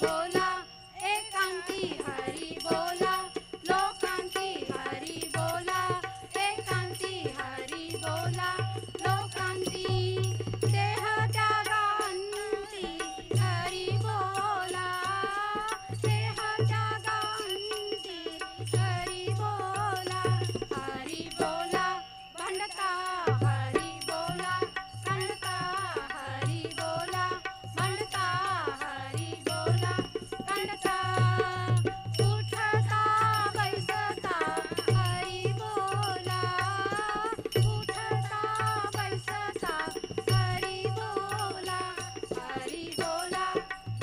बोला एकांती हरी बोला लोकांती हरी बोला एकांती हरी बोला लोकांती देह त्यागांती हरी बोला देह त्यागांती हरी बोला भांडता हरी बोला कांडता हरी बोला भांडता हरी बोला कांडता उठता बैसता हरी बोला उठता बैसता हरी बोला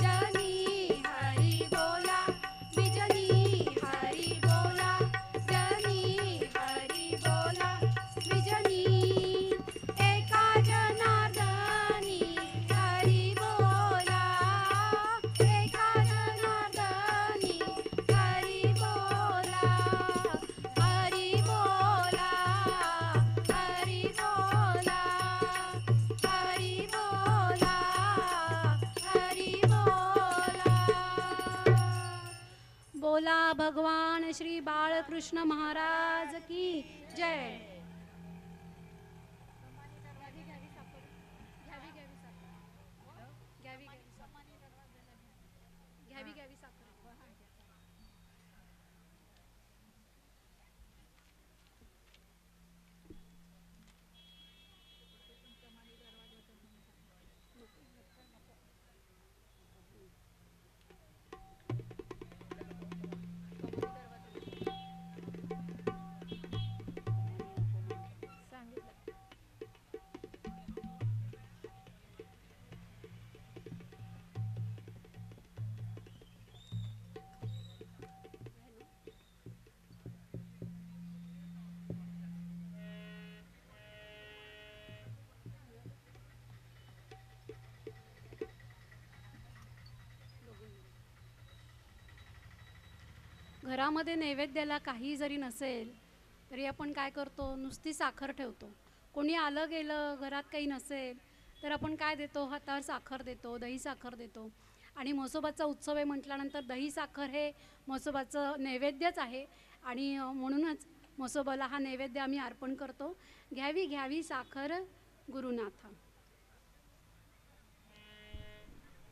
जनी हरी बोला बिजनी हरी बोला जनी हरी बोला बिजनी एका जनार्दनी हरी बोला एका जनार्दनी हरी बोला हरी बोला हरी बोला हरी बोला हरी बोला. बोला भगवान श्री बाळकृष्ण महाराज की जय. घ्यावी साखर. घरामध्ये नैवेद्याला काही जरी नसेल तरी आपण काय करतो, नुसती साखर ठेवतो. कोणी आलं गेलं, घरात काही नसेल तर आपण काय देतो, हातावर साखर देतो, दही साखर देतो. आणि म्हसोबाचा उत्सव आहे म्हटल्यानंतर दही साखर हे म्हसोबाचं नैवेद्यच आहे. आणि म्हणूनच म्हसोबाला हा नैवेद्य आम्ही अर्पण करतो. घ्यावी घ्यावी साखर गुरुनाथा,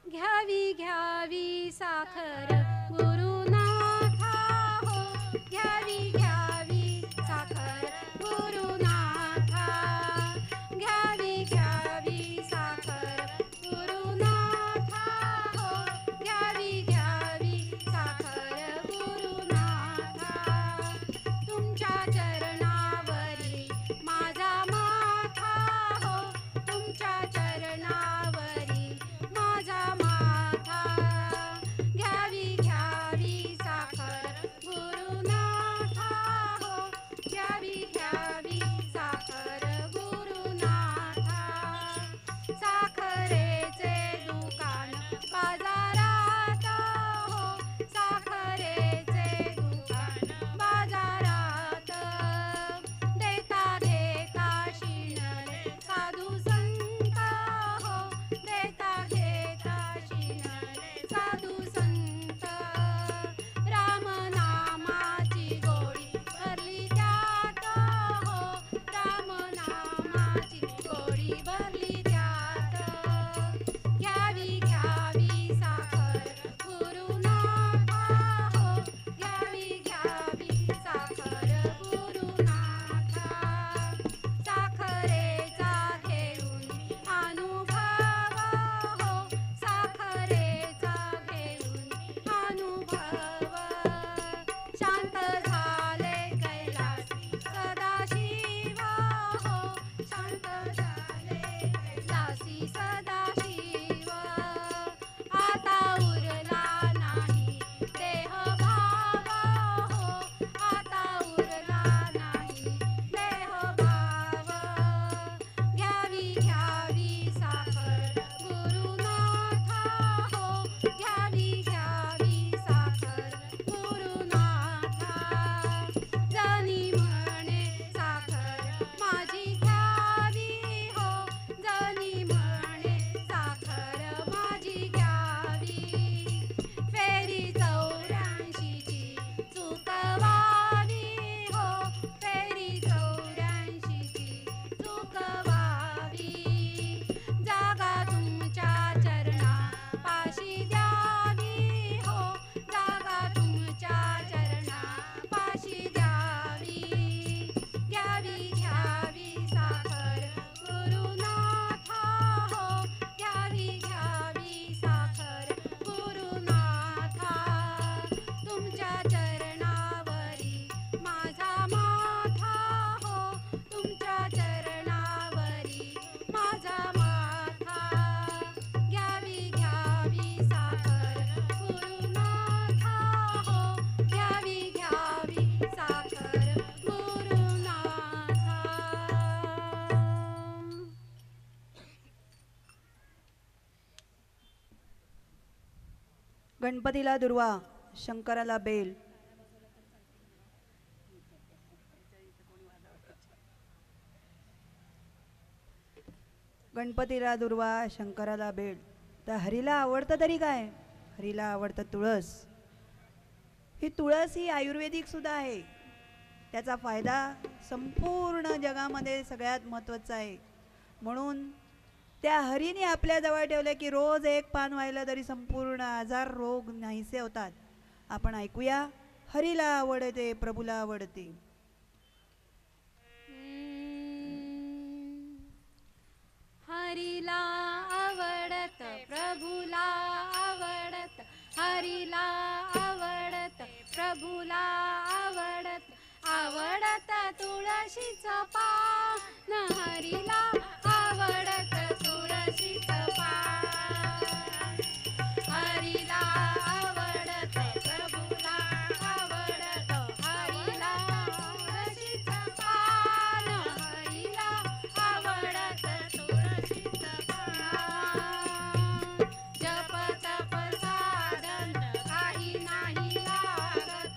घ्यावी घ्यावी साखर गुरुनाथा हो, घ्यावी घ्यावी साखर गुरुनाथा, घ्यावी घ्यावी साखर गुरुनाथा हो, घ्यावी घ्यावी साखर गुरुनाथा. तुमच्या चरणावरी माझा माथा हो, तुमच्या चरणावरी माझा माथा, घ्यावी घ्यावी साखर गुरुनाथा हो, घ्यावी घ्यावी साखर गुरुनाथा. साखरेचे दुकान बाजारात हो, साखरेचे दुकान बाजारात, देता घेता शिणले साधू संत हो, देता घेता शिणले साधू संत. राम नामाची गोडी भरली त्यात हो, राम नामाची गोडी भरली त्यात, घ्यावी घ्यावी साखर गुरुनाथा हो, घ्यावी घ्यावी साखर गुरुनाथा. साखरेचा घेऊन अनुभव हो, साखरेचा घेऊन अनुभव, शांत झाले कैलासी सदाशिव हो, शांत झाले कैलासी सदाशिव. आता उरला नाही देह भाव हो, आता उरला नाही देह भाव, घ्यावी घ्यावी साखर गुरुनाथा हो, घ्यावी घ्यावी साखर गुरुनाथा. जनी म्हणे साखर माझी घ्यावी हो, जनी म्हणे साखर माझी घ्यावी, फेरी 84ची चुकवावी हो, फेरी 84ची चुकवावी, जागा तुमच्या चरणा पाशी द्यावी हो, जागा तुमच्या चरणा पाशी द्यावी, घ्यावी घ्यावी साखर गुरुनाथा हो, घ्यावी घ्यावी साखर गुरुनाथा. तुमच्या चरणावरी माझा माथा हो, तुमच्या चरणावरी माझा माथा, घ्यावी घ्यावी साखर गुरुनाथा हो, घ्यावी घ्यावी साखर गुरुनाथा. गणपतीला दुर्वा, शंकराला बेल. गणपतीला दुर्वा, शंकराला बेल. तर हरीला आवडतं तरी काय? हरीला आवडतं तुळस. ही तुळस ही आयुर्वेदिक सुद्धा आहे. त्याचा फायदा संपूर्ण जगामध्ये सगळ्यात महत्त्वाचा आहे. म्हणून त्या हरीने आपल्याजवळ ठेवलं की रोज एक पान व्हायला तरी संपूर्ण आजार रोग नाहीसे होतात. आपण ऐकूया, हरीला आवडते प्रभूला आवडते. हरीला आवडत प्रभूला आवडत, हरीला आवडत प्रभूला आवडत, आवडत तुळशीचं पान, हरीला आवडत तुळशीचं पान, हरीला आवडत प्रभूला आवडत, हरीला तुळशीचं पान, हरीला आवडत तुळशीचं पान. जप तप साधन काही नाही लागत,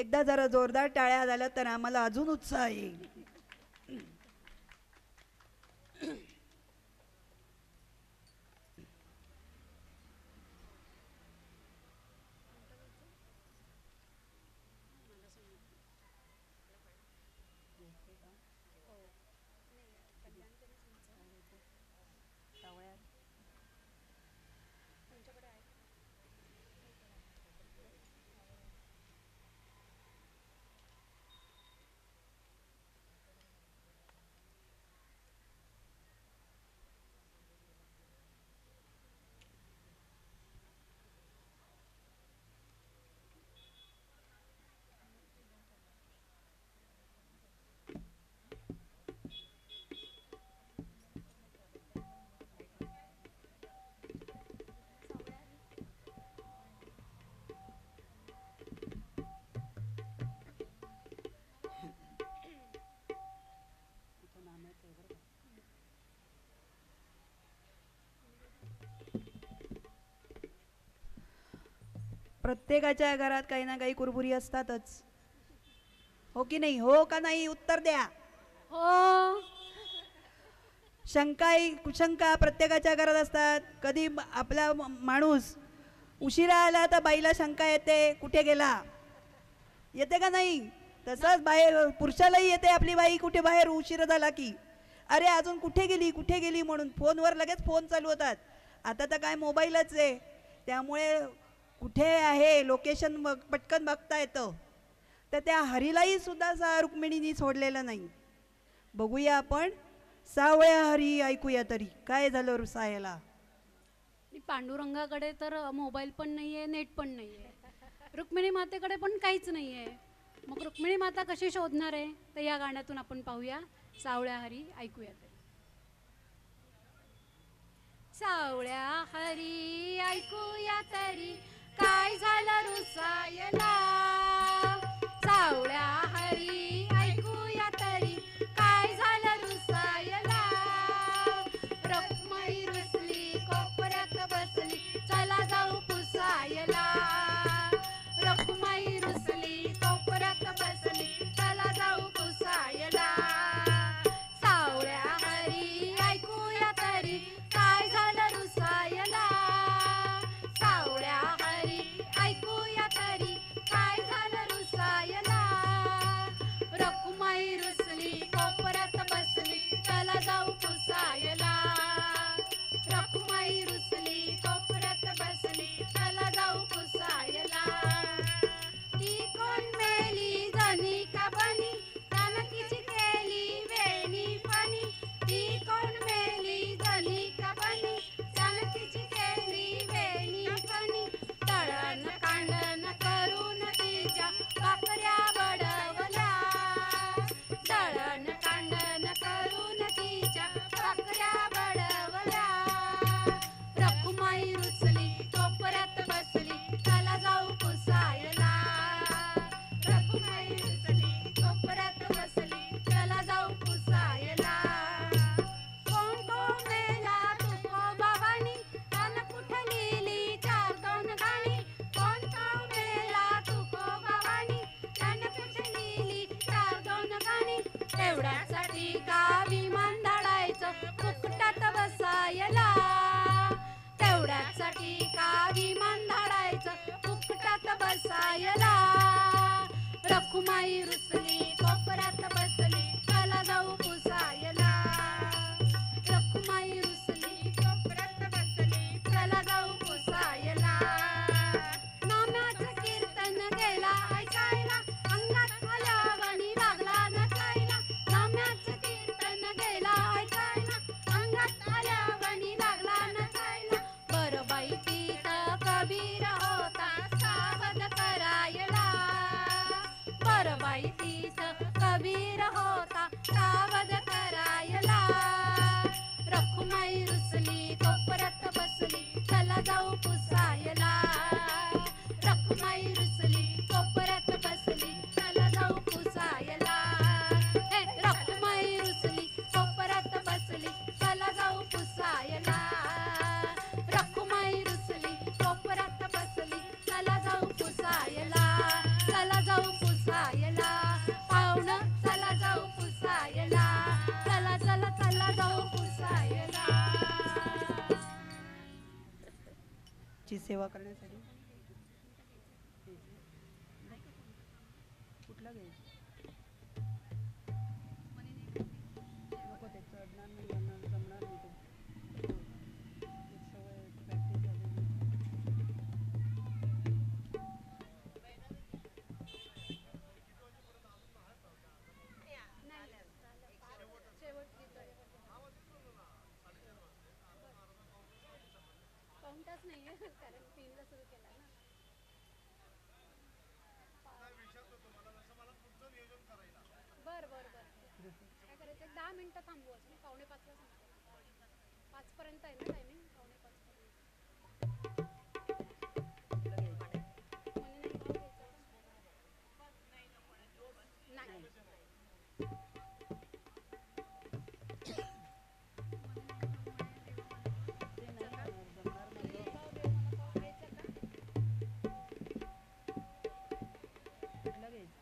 एकदा जरा जोरदार टाळ्या झाल्या तर आम्हाला अजून उत्साह येईल. प्रत्येकाच्या घरात काही ना काही कुरबुरी असतातच, हो की नाही? हो का नाही? उत्तर द्या. हो. शंका कुशंका प्रत्येकाच्या घरात असतात. कधी आपला माणूस उशिरा आला तर बाईला शंका येते, कुठे गेला, येते का नाही? तसंच बाहेर पुरुषालाही येते, आपली बाई कुठे बाहेर उशिरा झाला की अरे अजून कुठे गेली कुठे गेली म्हणून फोनवर लगेच फोन चालू होतात. आता तर काय मोबाईलच आहे, त्यामुळे कुठे आहे लोकेशन पटकन बघता येतं. तर त्या हरीलाही सुद्धा रुक्मिणीनी सोडलेलं नाही. बघूया आपण सावळ्या हरी, ऐकूया तरी काय झालं रुसायला. पांडुरंगाकडे तर मोबाईल पण नाहीये, नेट पण नाहीये, रुक्मिणी मातेकडे पण काहीच नाहीये. मग रुक्मिणी माता कशी शोधणार आहे? तर या गाण्यातून आपण पाहूया सावळ्या हरी, ऐकूया तरी. सावळ्या हरी ऐकूया तरी काय झालं रुसायला. सावळ्या हरी ऐकूया तरी काय झालं रुसायला. रखमाई रुसली कोपऱ्यात बसली चला जाऊ पुसायला. रखमाई रुसली कोपऱ्यात बसली चला जाऊ पुसायला. सावळ्या हरी ऐकूया तरी काय झालं रुसायला. सावळ्या हरी ऐकूया तरी काय झालं रुसायला. रखुमाई रुसली कोपऱ्यात बसली चला जाऊ पुसायला. रखुमाई रुसली कोपऱ्यात बसली चला जाऊ पुसायला. ती कोण मेली जणी का बनी जानकीची केली वेणी फणी. ती कोण मेली जणी का बनी जानकीची केली वेणी फणी. तळण कांडण करून तिच्या पाकऱ्या बडवल्या. तळण कांडण करून तिच्या पाकऱ्या बडवल्या. रखुमाई रुसली कोपऱ्यात बसली चला जाऊ पुसायला. रखुमाई रुसली कोपऱ्यात बसली चला जाऊ पुसायला. कोण कोण मेला तुको बाबानी अन कुठं लिहिली चार दोन गाणी. कोण कोण मेला तुको बाबानी अन कुठं लिहिली चार दोन गाणी. तेवढ्यासाठी का विमान धाडायचं फुकटात बसायला. तेवढ्यासाठी का विमान धाडायचं फुकटात बसायला. रखुमाई रुसली कोपऱ्यात बसली चला जाऊ पुसायला. रखुमाई रुसली कोपऱ्यात बसली चला जाऊ पुसायला. नाम्याचं कीर्तन गेला ऐकायला अंगात आल्यावानी लागला नचायला. नाम्याचं कीर्तन गेला ऐकायला अंगात आल्यावानी लागला नचायला. बरं बाई तीत कबीर होता सावध करायला. बरं बाई ती सेवा करण्यासाठी कुठला घ्यायचं नको ते चढणार नाही जमणार नाही तो एक सवय प्रॅक्टिस झालेली. काउंटच नाही आहे कारण 3ला सुरू केला ना. बर बर बर काय करायचं 10 मिनिटं थांबू अजून 4:45ला संपतो. 5 पर्यंत आहे ना टायमिंग 4:45 पर्यंत. नाही कुठला घ्यायचं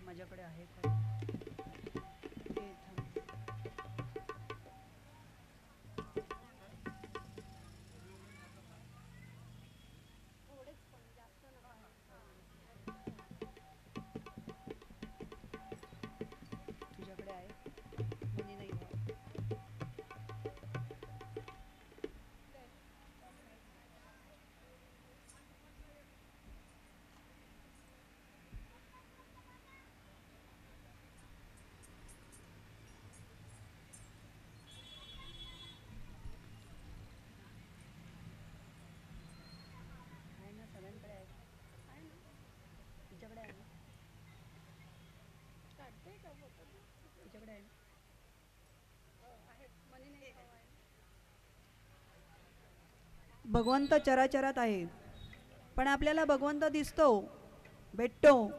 माझ्याकडे आहे का ते थांब. तुझ्याकडे आहे मनी नाही भाव. आहे ना सगळ्यांकडे आहे तुझ्याकडे आहे ना काढते का फोटो? तुझ्याकडे आहे ना आहे मनी नाही भाव आहे. भगवंत चराचरात आहे पण आपल्याला भगवंत दिसतो भेटतो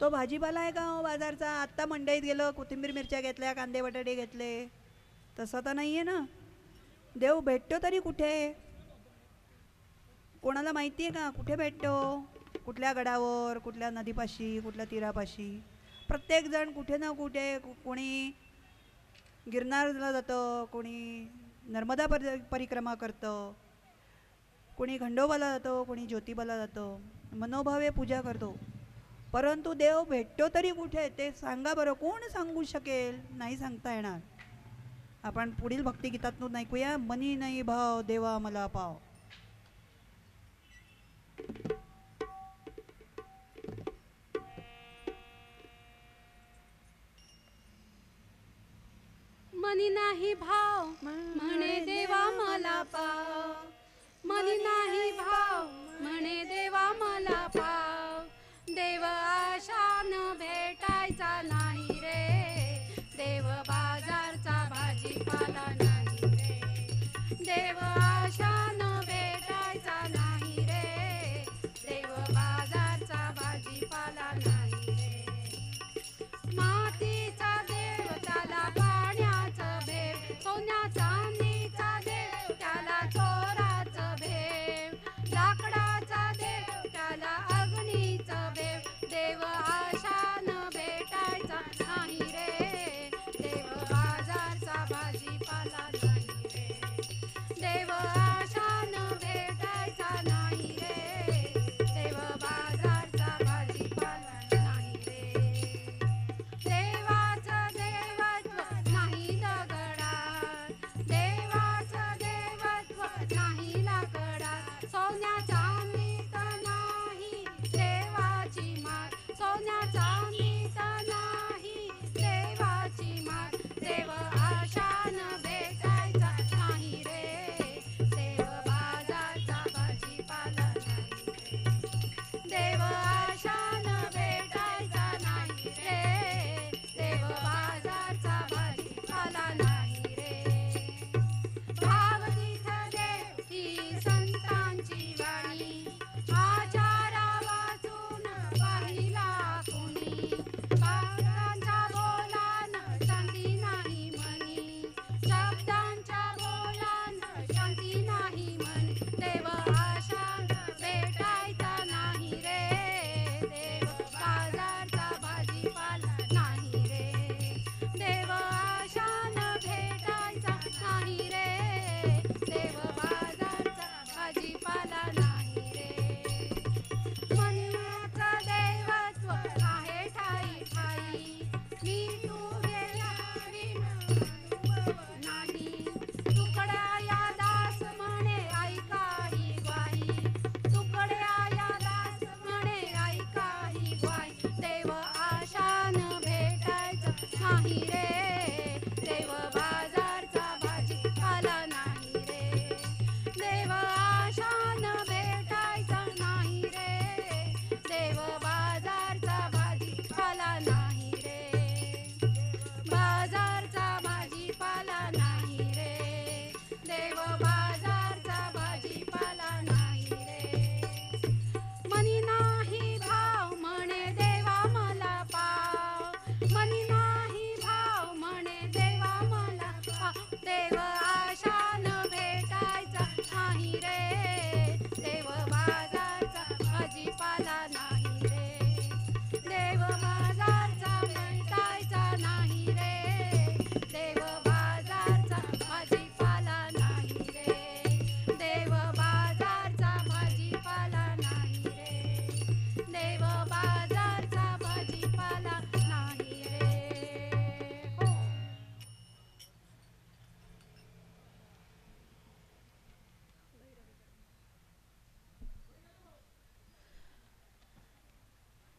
तो भाजीपाला आहे का हो बाजारचा. आत्ता मंडईत गेलं कोथिंबीर मिरच्या घेतल्या कांदे बटाटे घेतले तसं तर नाही आहे ना. देव भेटतो तरी कुठे कोणाला माहिती आहे का कुठे भेटतो. कुठल्या गडावर कुठल्या नदीपाशी कुठल्या तीरापाशी प्रत्येकजण कुठे ना कुठे कोणी गिरनारला जातं कोणी नर्मदा परिक्रमा करतं कोणी खंडोबाला जातो कोणी ज्योतिबाला जातं मनोभावे पूजा करतो. परंतु देव भेटतो तरी कुठे ते सांगा बरं. कोण सांगू शकेल. नाही सांगता येणार. आपण पुढील भक्तिगीतातून ऐकूया. मनी नाही भाव देवा मला पाव. मनी नाही भाव म्हणे देवा मला पाव. मनी नाही भाव म्हणे देवा मला पाव. देव आशान भेटायचा नाही रे. देव बाजारचा भाजीपाला नाही रे. देव आशान भेटायचा नाही रे. देव बाजारचा भाजीपाला नाही रे. मातीचा देव त्याला पाण्याचं भेव. सोन्या चांदीचा देव त्याला चोराचं भेव. लाकडाचा देव त्याला अग्नी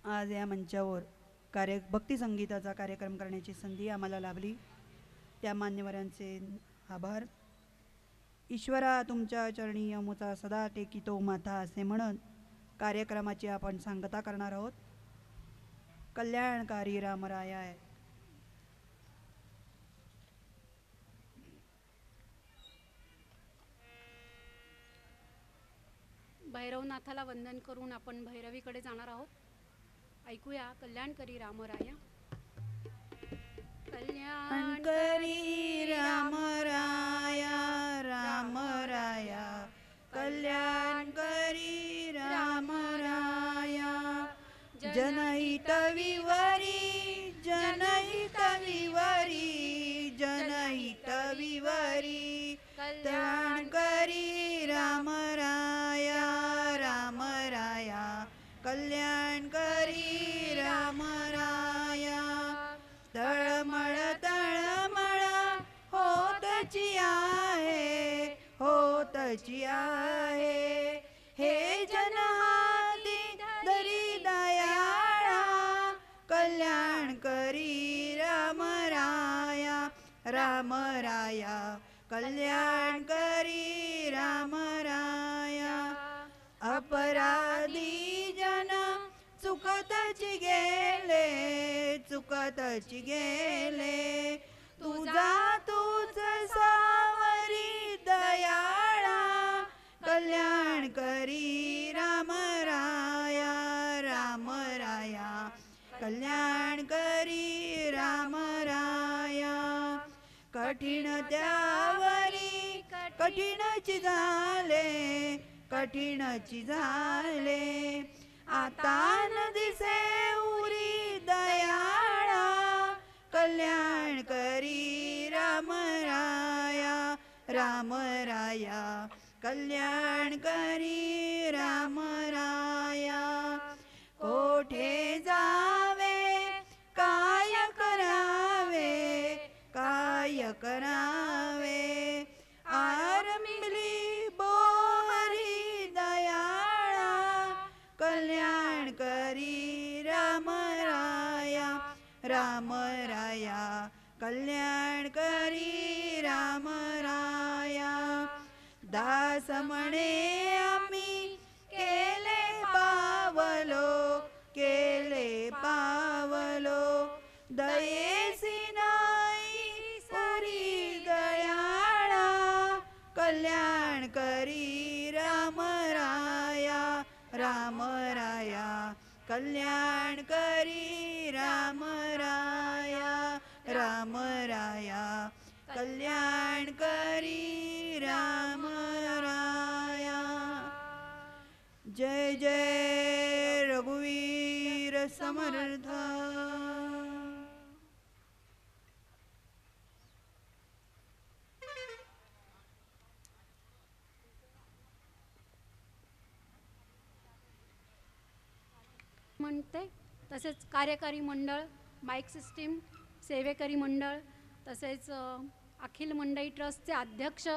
आज या मंचावर भक्ती संगीताचा कार्यक्रम करण्याची संधी आम्हाला लाभली, त्या मान्यवरांचे आभार. ईश्वरा तुमच्या चरणी अमुचा सदा टेकितो माथा असे म्हणत कार्यक्रमाची आपण सांगता करणार आहोत. कल्याणकारी रामराया. भैरवनाथाला वंदन करून आपण भैरवीकडे जाणार आहोत. ऐकूया कल्याणकरी रामराया. कल्याणकरी रामराया रामराया, कल्याणकरी रामराया. जनहित विवरी जनहित विवरी जनहित विवरी, कल्याणकरी रामराया रामराया, कल्याणकरी रामराया. तळमळ तळमळ होतची आहे होतची आहे, हे जनहाती धरी दयाळा, कल्याणकरी रामराया रामराया, कल्याणकरी रामराया. अपराधी जन चुकतची गेले चुकतची गेले, तुझा तूच सावरी दयाळा, कल्याणकरी रामराया रामराया, कल्याणकरी रामराया. कठीण त्यावरी कठीणची झाले कठीणची झाले, आता न दिसे उरी दयाळा, कल्याणकरी रामराया रामराया, कल्याणकरी रामराया. कोठे जावे काय करावे काय करावे, आरंभली बोहरी दयाळा, कल्याणकरी रामराया रामराया, कल्याणकरी रामराया. दास म्हणे आम्ही केले पावलो, दयेसी नाही पुरी दयाळा, कल्याणकरी रामराया रामराया, कल्याणकरी रामराया रामराया, कल्याणकरी रामराया. जय जय रघुवीर समर्थ. म्हणते तसेच कार्यकारी मंडळ, माईक सिस्टीम, सेवेकरी मंडळ, तसेच अखिल मंडई ट्रस्टचे अध्यक्ष,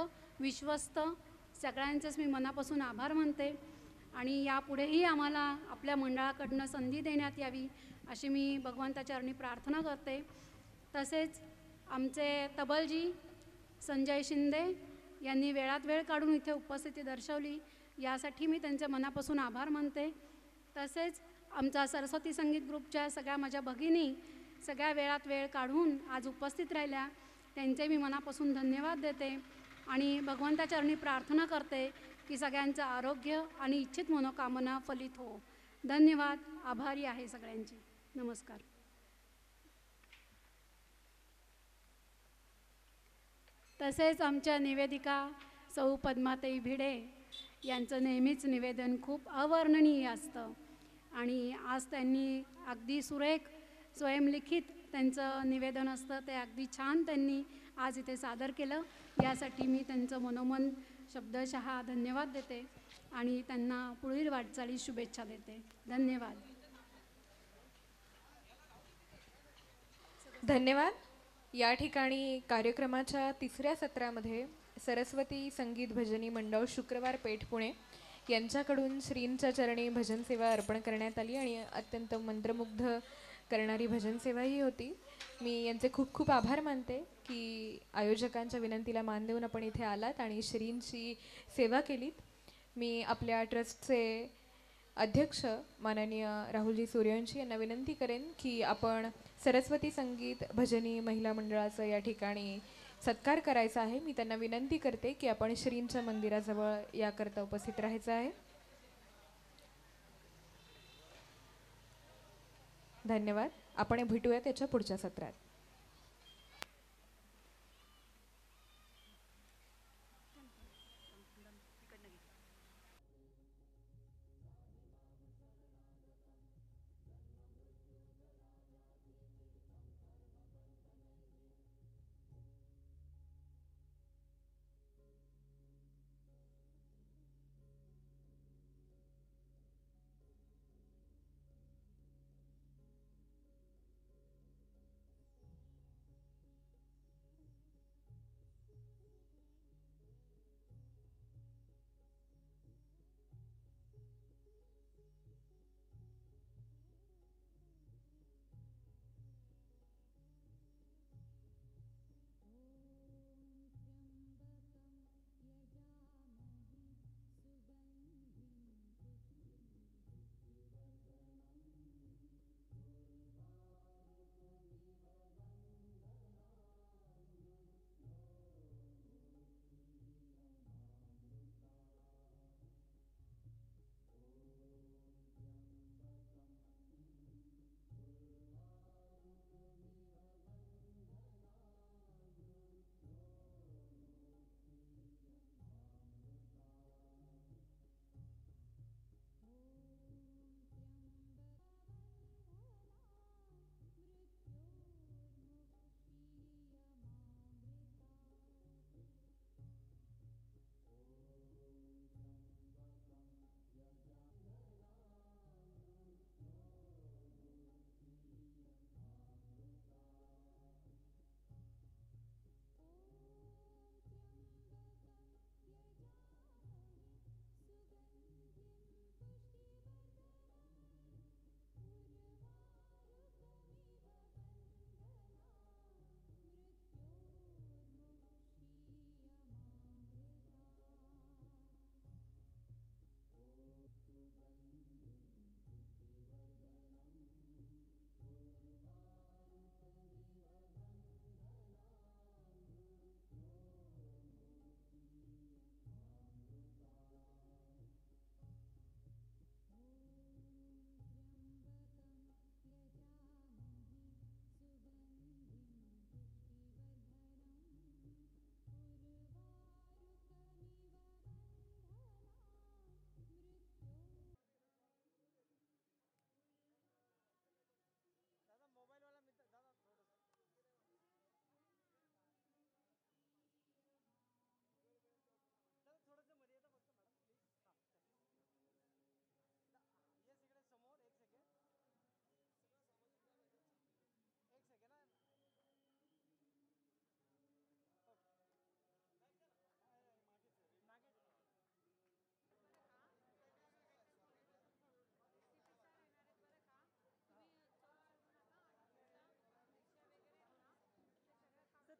विश्वस्त सगळ्यांचेच मी मनापासून आभार मानते. आणि यापुढेही आम्हाला आपल्या मंडळाकडनं संधी देण्यात यावी अशी मी भगवंताच्या चरणी प्रार्थना करते. तसेच आमचे तबलजी संजय शिंदे यांनी वेळात वेळ काढून इथे उपस्थिती दर्शवली, यासाठी मी त्यांचे मनापासून आभार मानते. तसेच आमचा सरस्वती संगीत ग्रुपच्या सगळ्या माझ्या भगिनी सगळ्या वेळात वेळ काढून आज उपस्थित राहिल्या, त्यांचे मी मनापासून धन्यवाद देते. आणि भगवंताच्या चरणी प्रार्थना करते की सगळ्यांचं आरोग्य आणि इच्छित मनोकामना फलित हो. धन्यवाद. आभारी आहे सगळ्यांची. नमस्कार. तसेच आमच्या निवेदिका सौ पद्माताई भिडे यांचं नेहमीच निवेदन खूप अवर्णनीय असतं आणि आज त्यांनी अगदी सुरेख स्वयंलिखित त्यांचं निवेदन असतं, ते अगदी छान त्यांनी आज इथे सादर केलं. यासाठी मी त्यांचं मनोमन शब्दशः धन्यवाद देते आणि त्यांना पुढील वाटचाली शुभेच्छा देते. धन्यवाद. धन्यवाद. या ठिकाणी कार्यक्रमाच्या तिसऱ्या सत्रामध्ये सरस्वती संगीत भजनी मंडळ शुक्रवार पेठ पुणे यांच्याकडून श्रींच्या चरणी भजन सेवा अर्पण करण्यात आली आणि अत्यंत मंत्रमुग्ध करणारी भजन सेवा ही होती. मी यांचे खूप खूप आभार मानते की आयोजकांच्या विनंतीला मान देऊन आपण इथे आलात आणि श्रींची सेवा केलीत. मी आपल्या ट्रस्टचे अध्यक्ष माननीय राहुलजी सूर्यवंशी यांना विनंती करेन की आपण सरस्वती संगीत भजनी महिला मंडळाचं या ठिकाणी सत्कार करायचा आहे. मी त्यांना विनंती करते की आपण श्रींच्या मंदिराजवळ याकरता उपस्थित राहायचं आहे. धन्यवाद. आपण भेटूया त्याच्या पुढच्या सत्रात.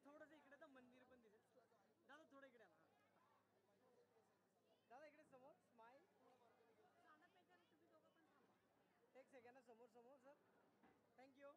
थोडंसं इकडे तर मंदिर पण दिसेल. दादा थोडं इकडे ना. दादा इकडे समोर स्माईल. एक सेकंड समोर समोर सर. थँक्यू.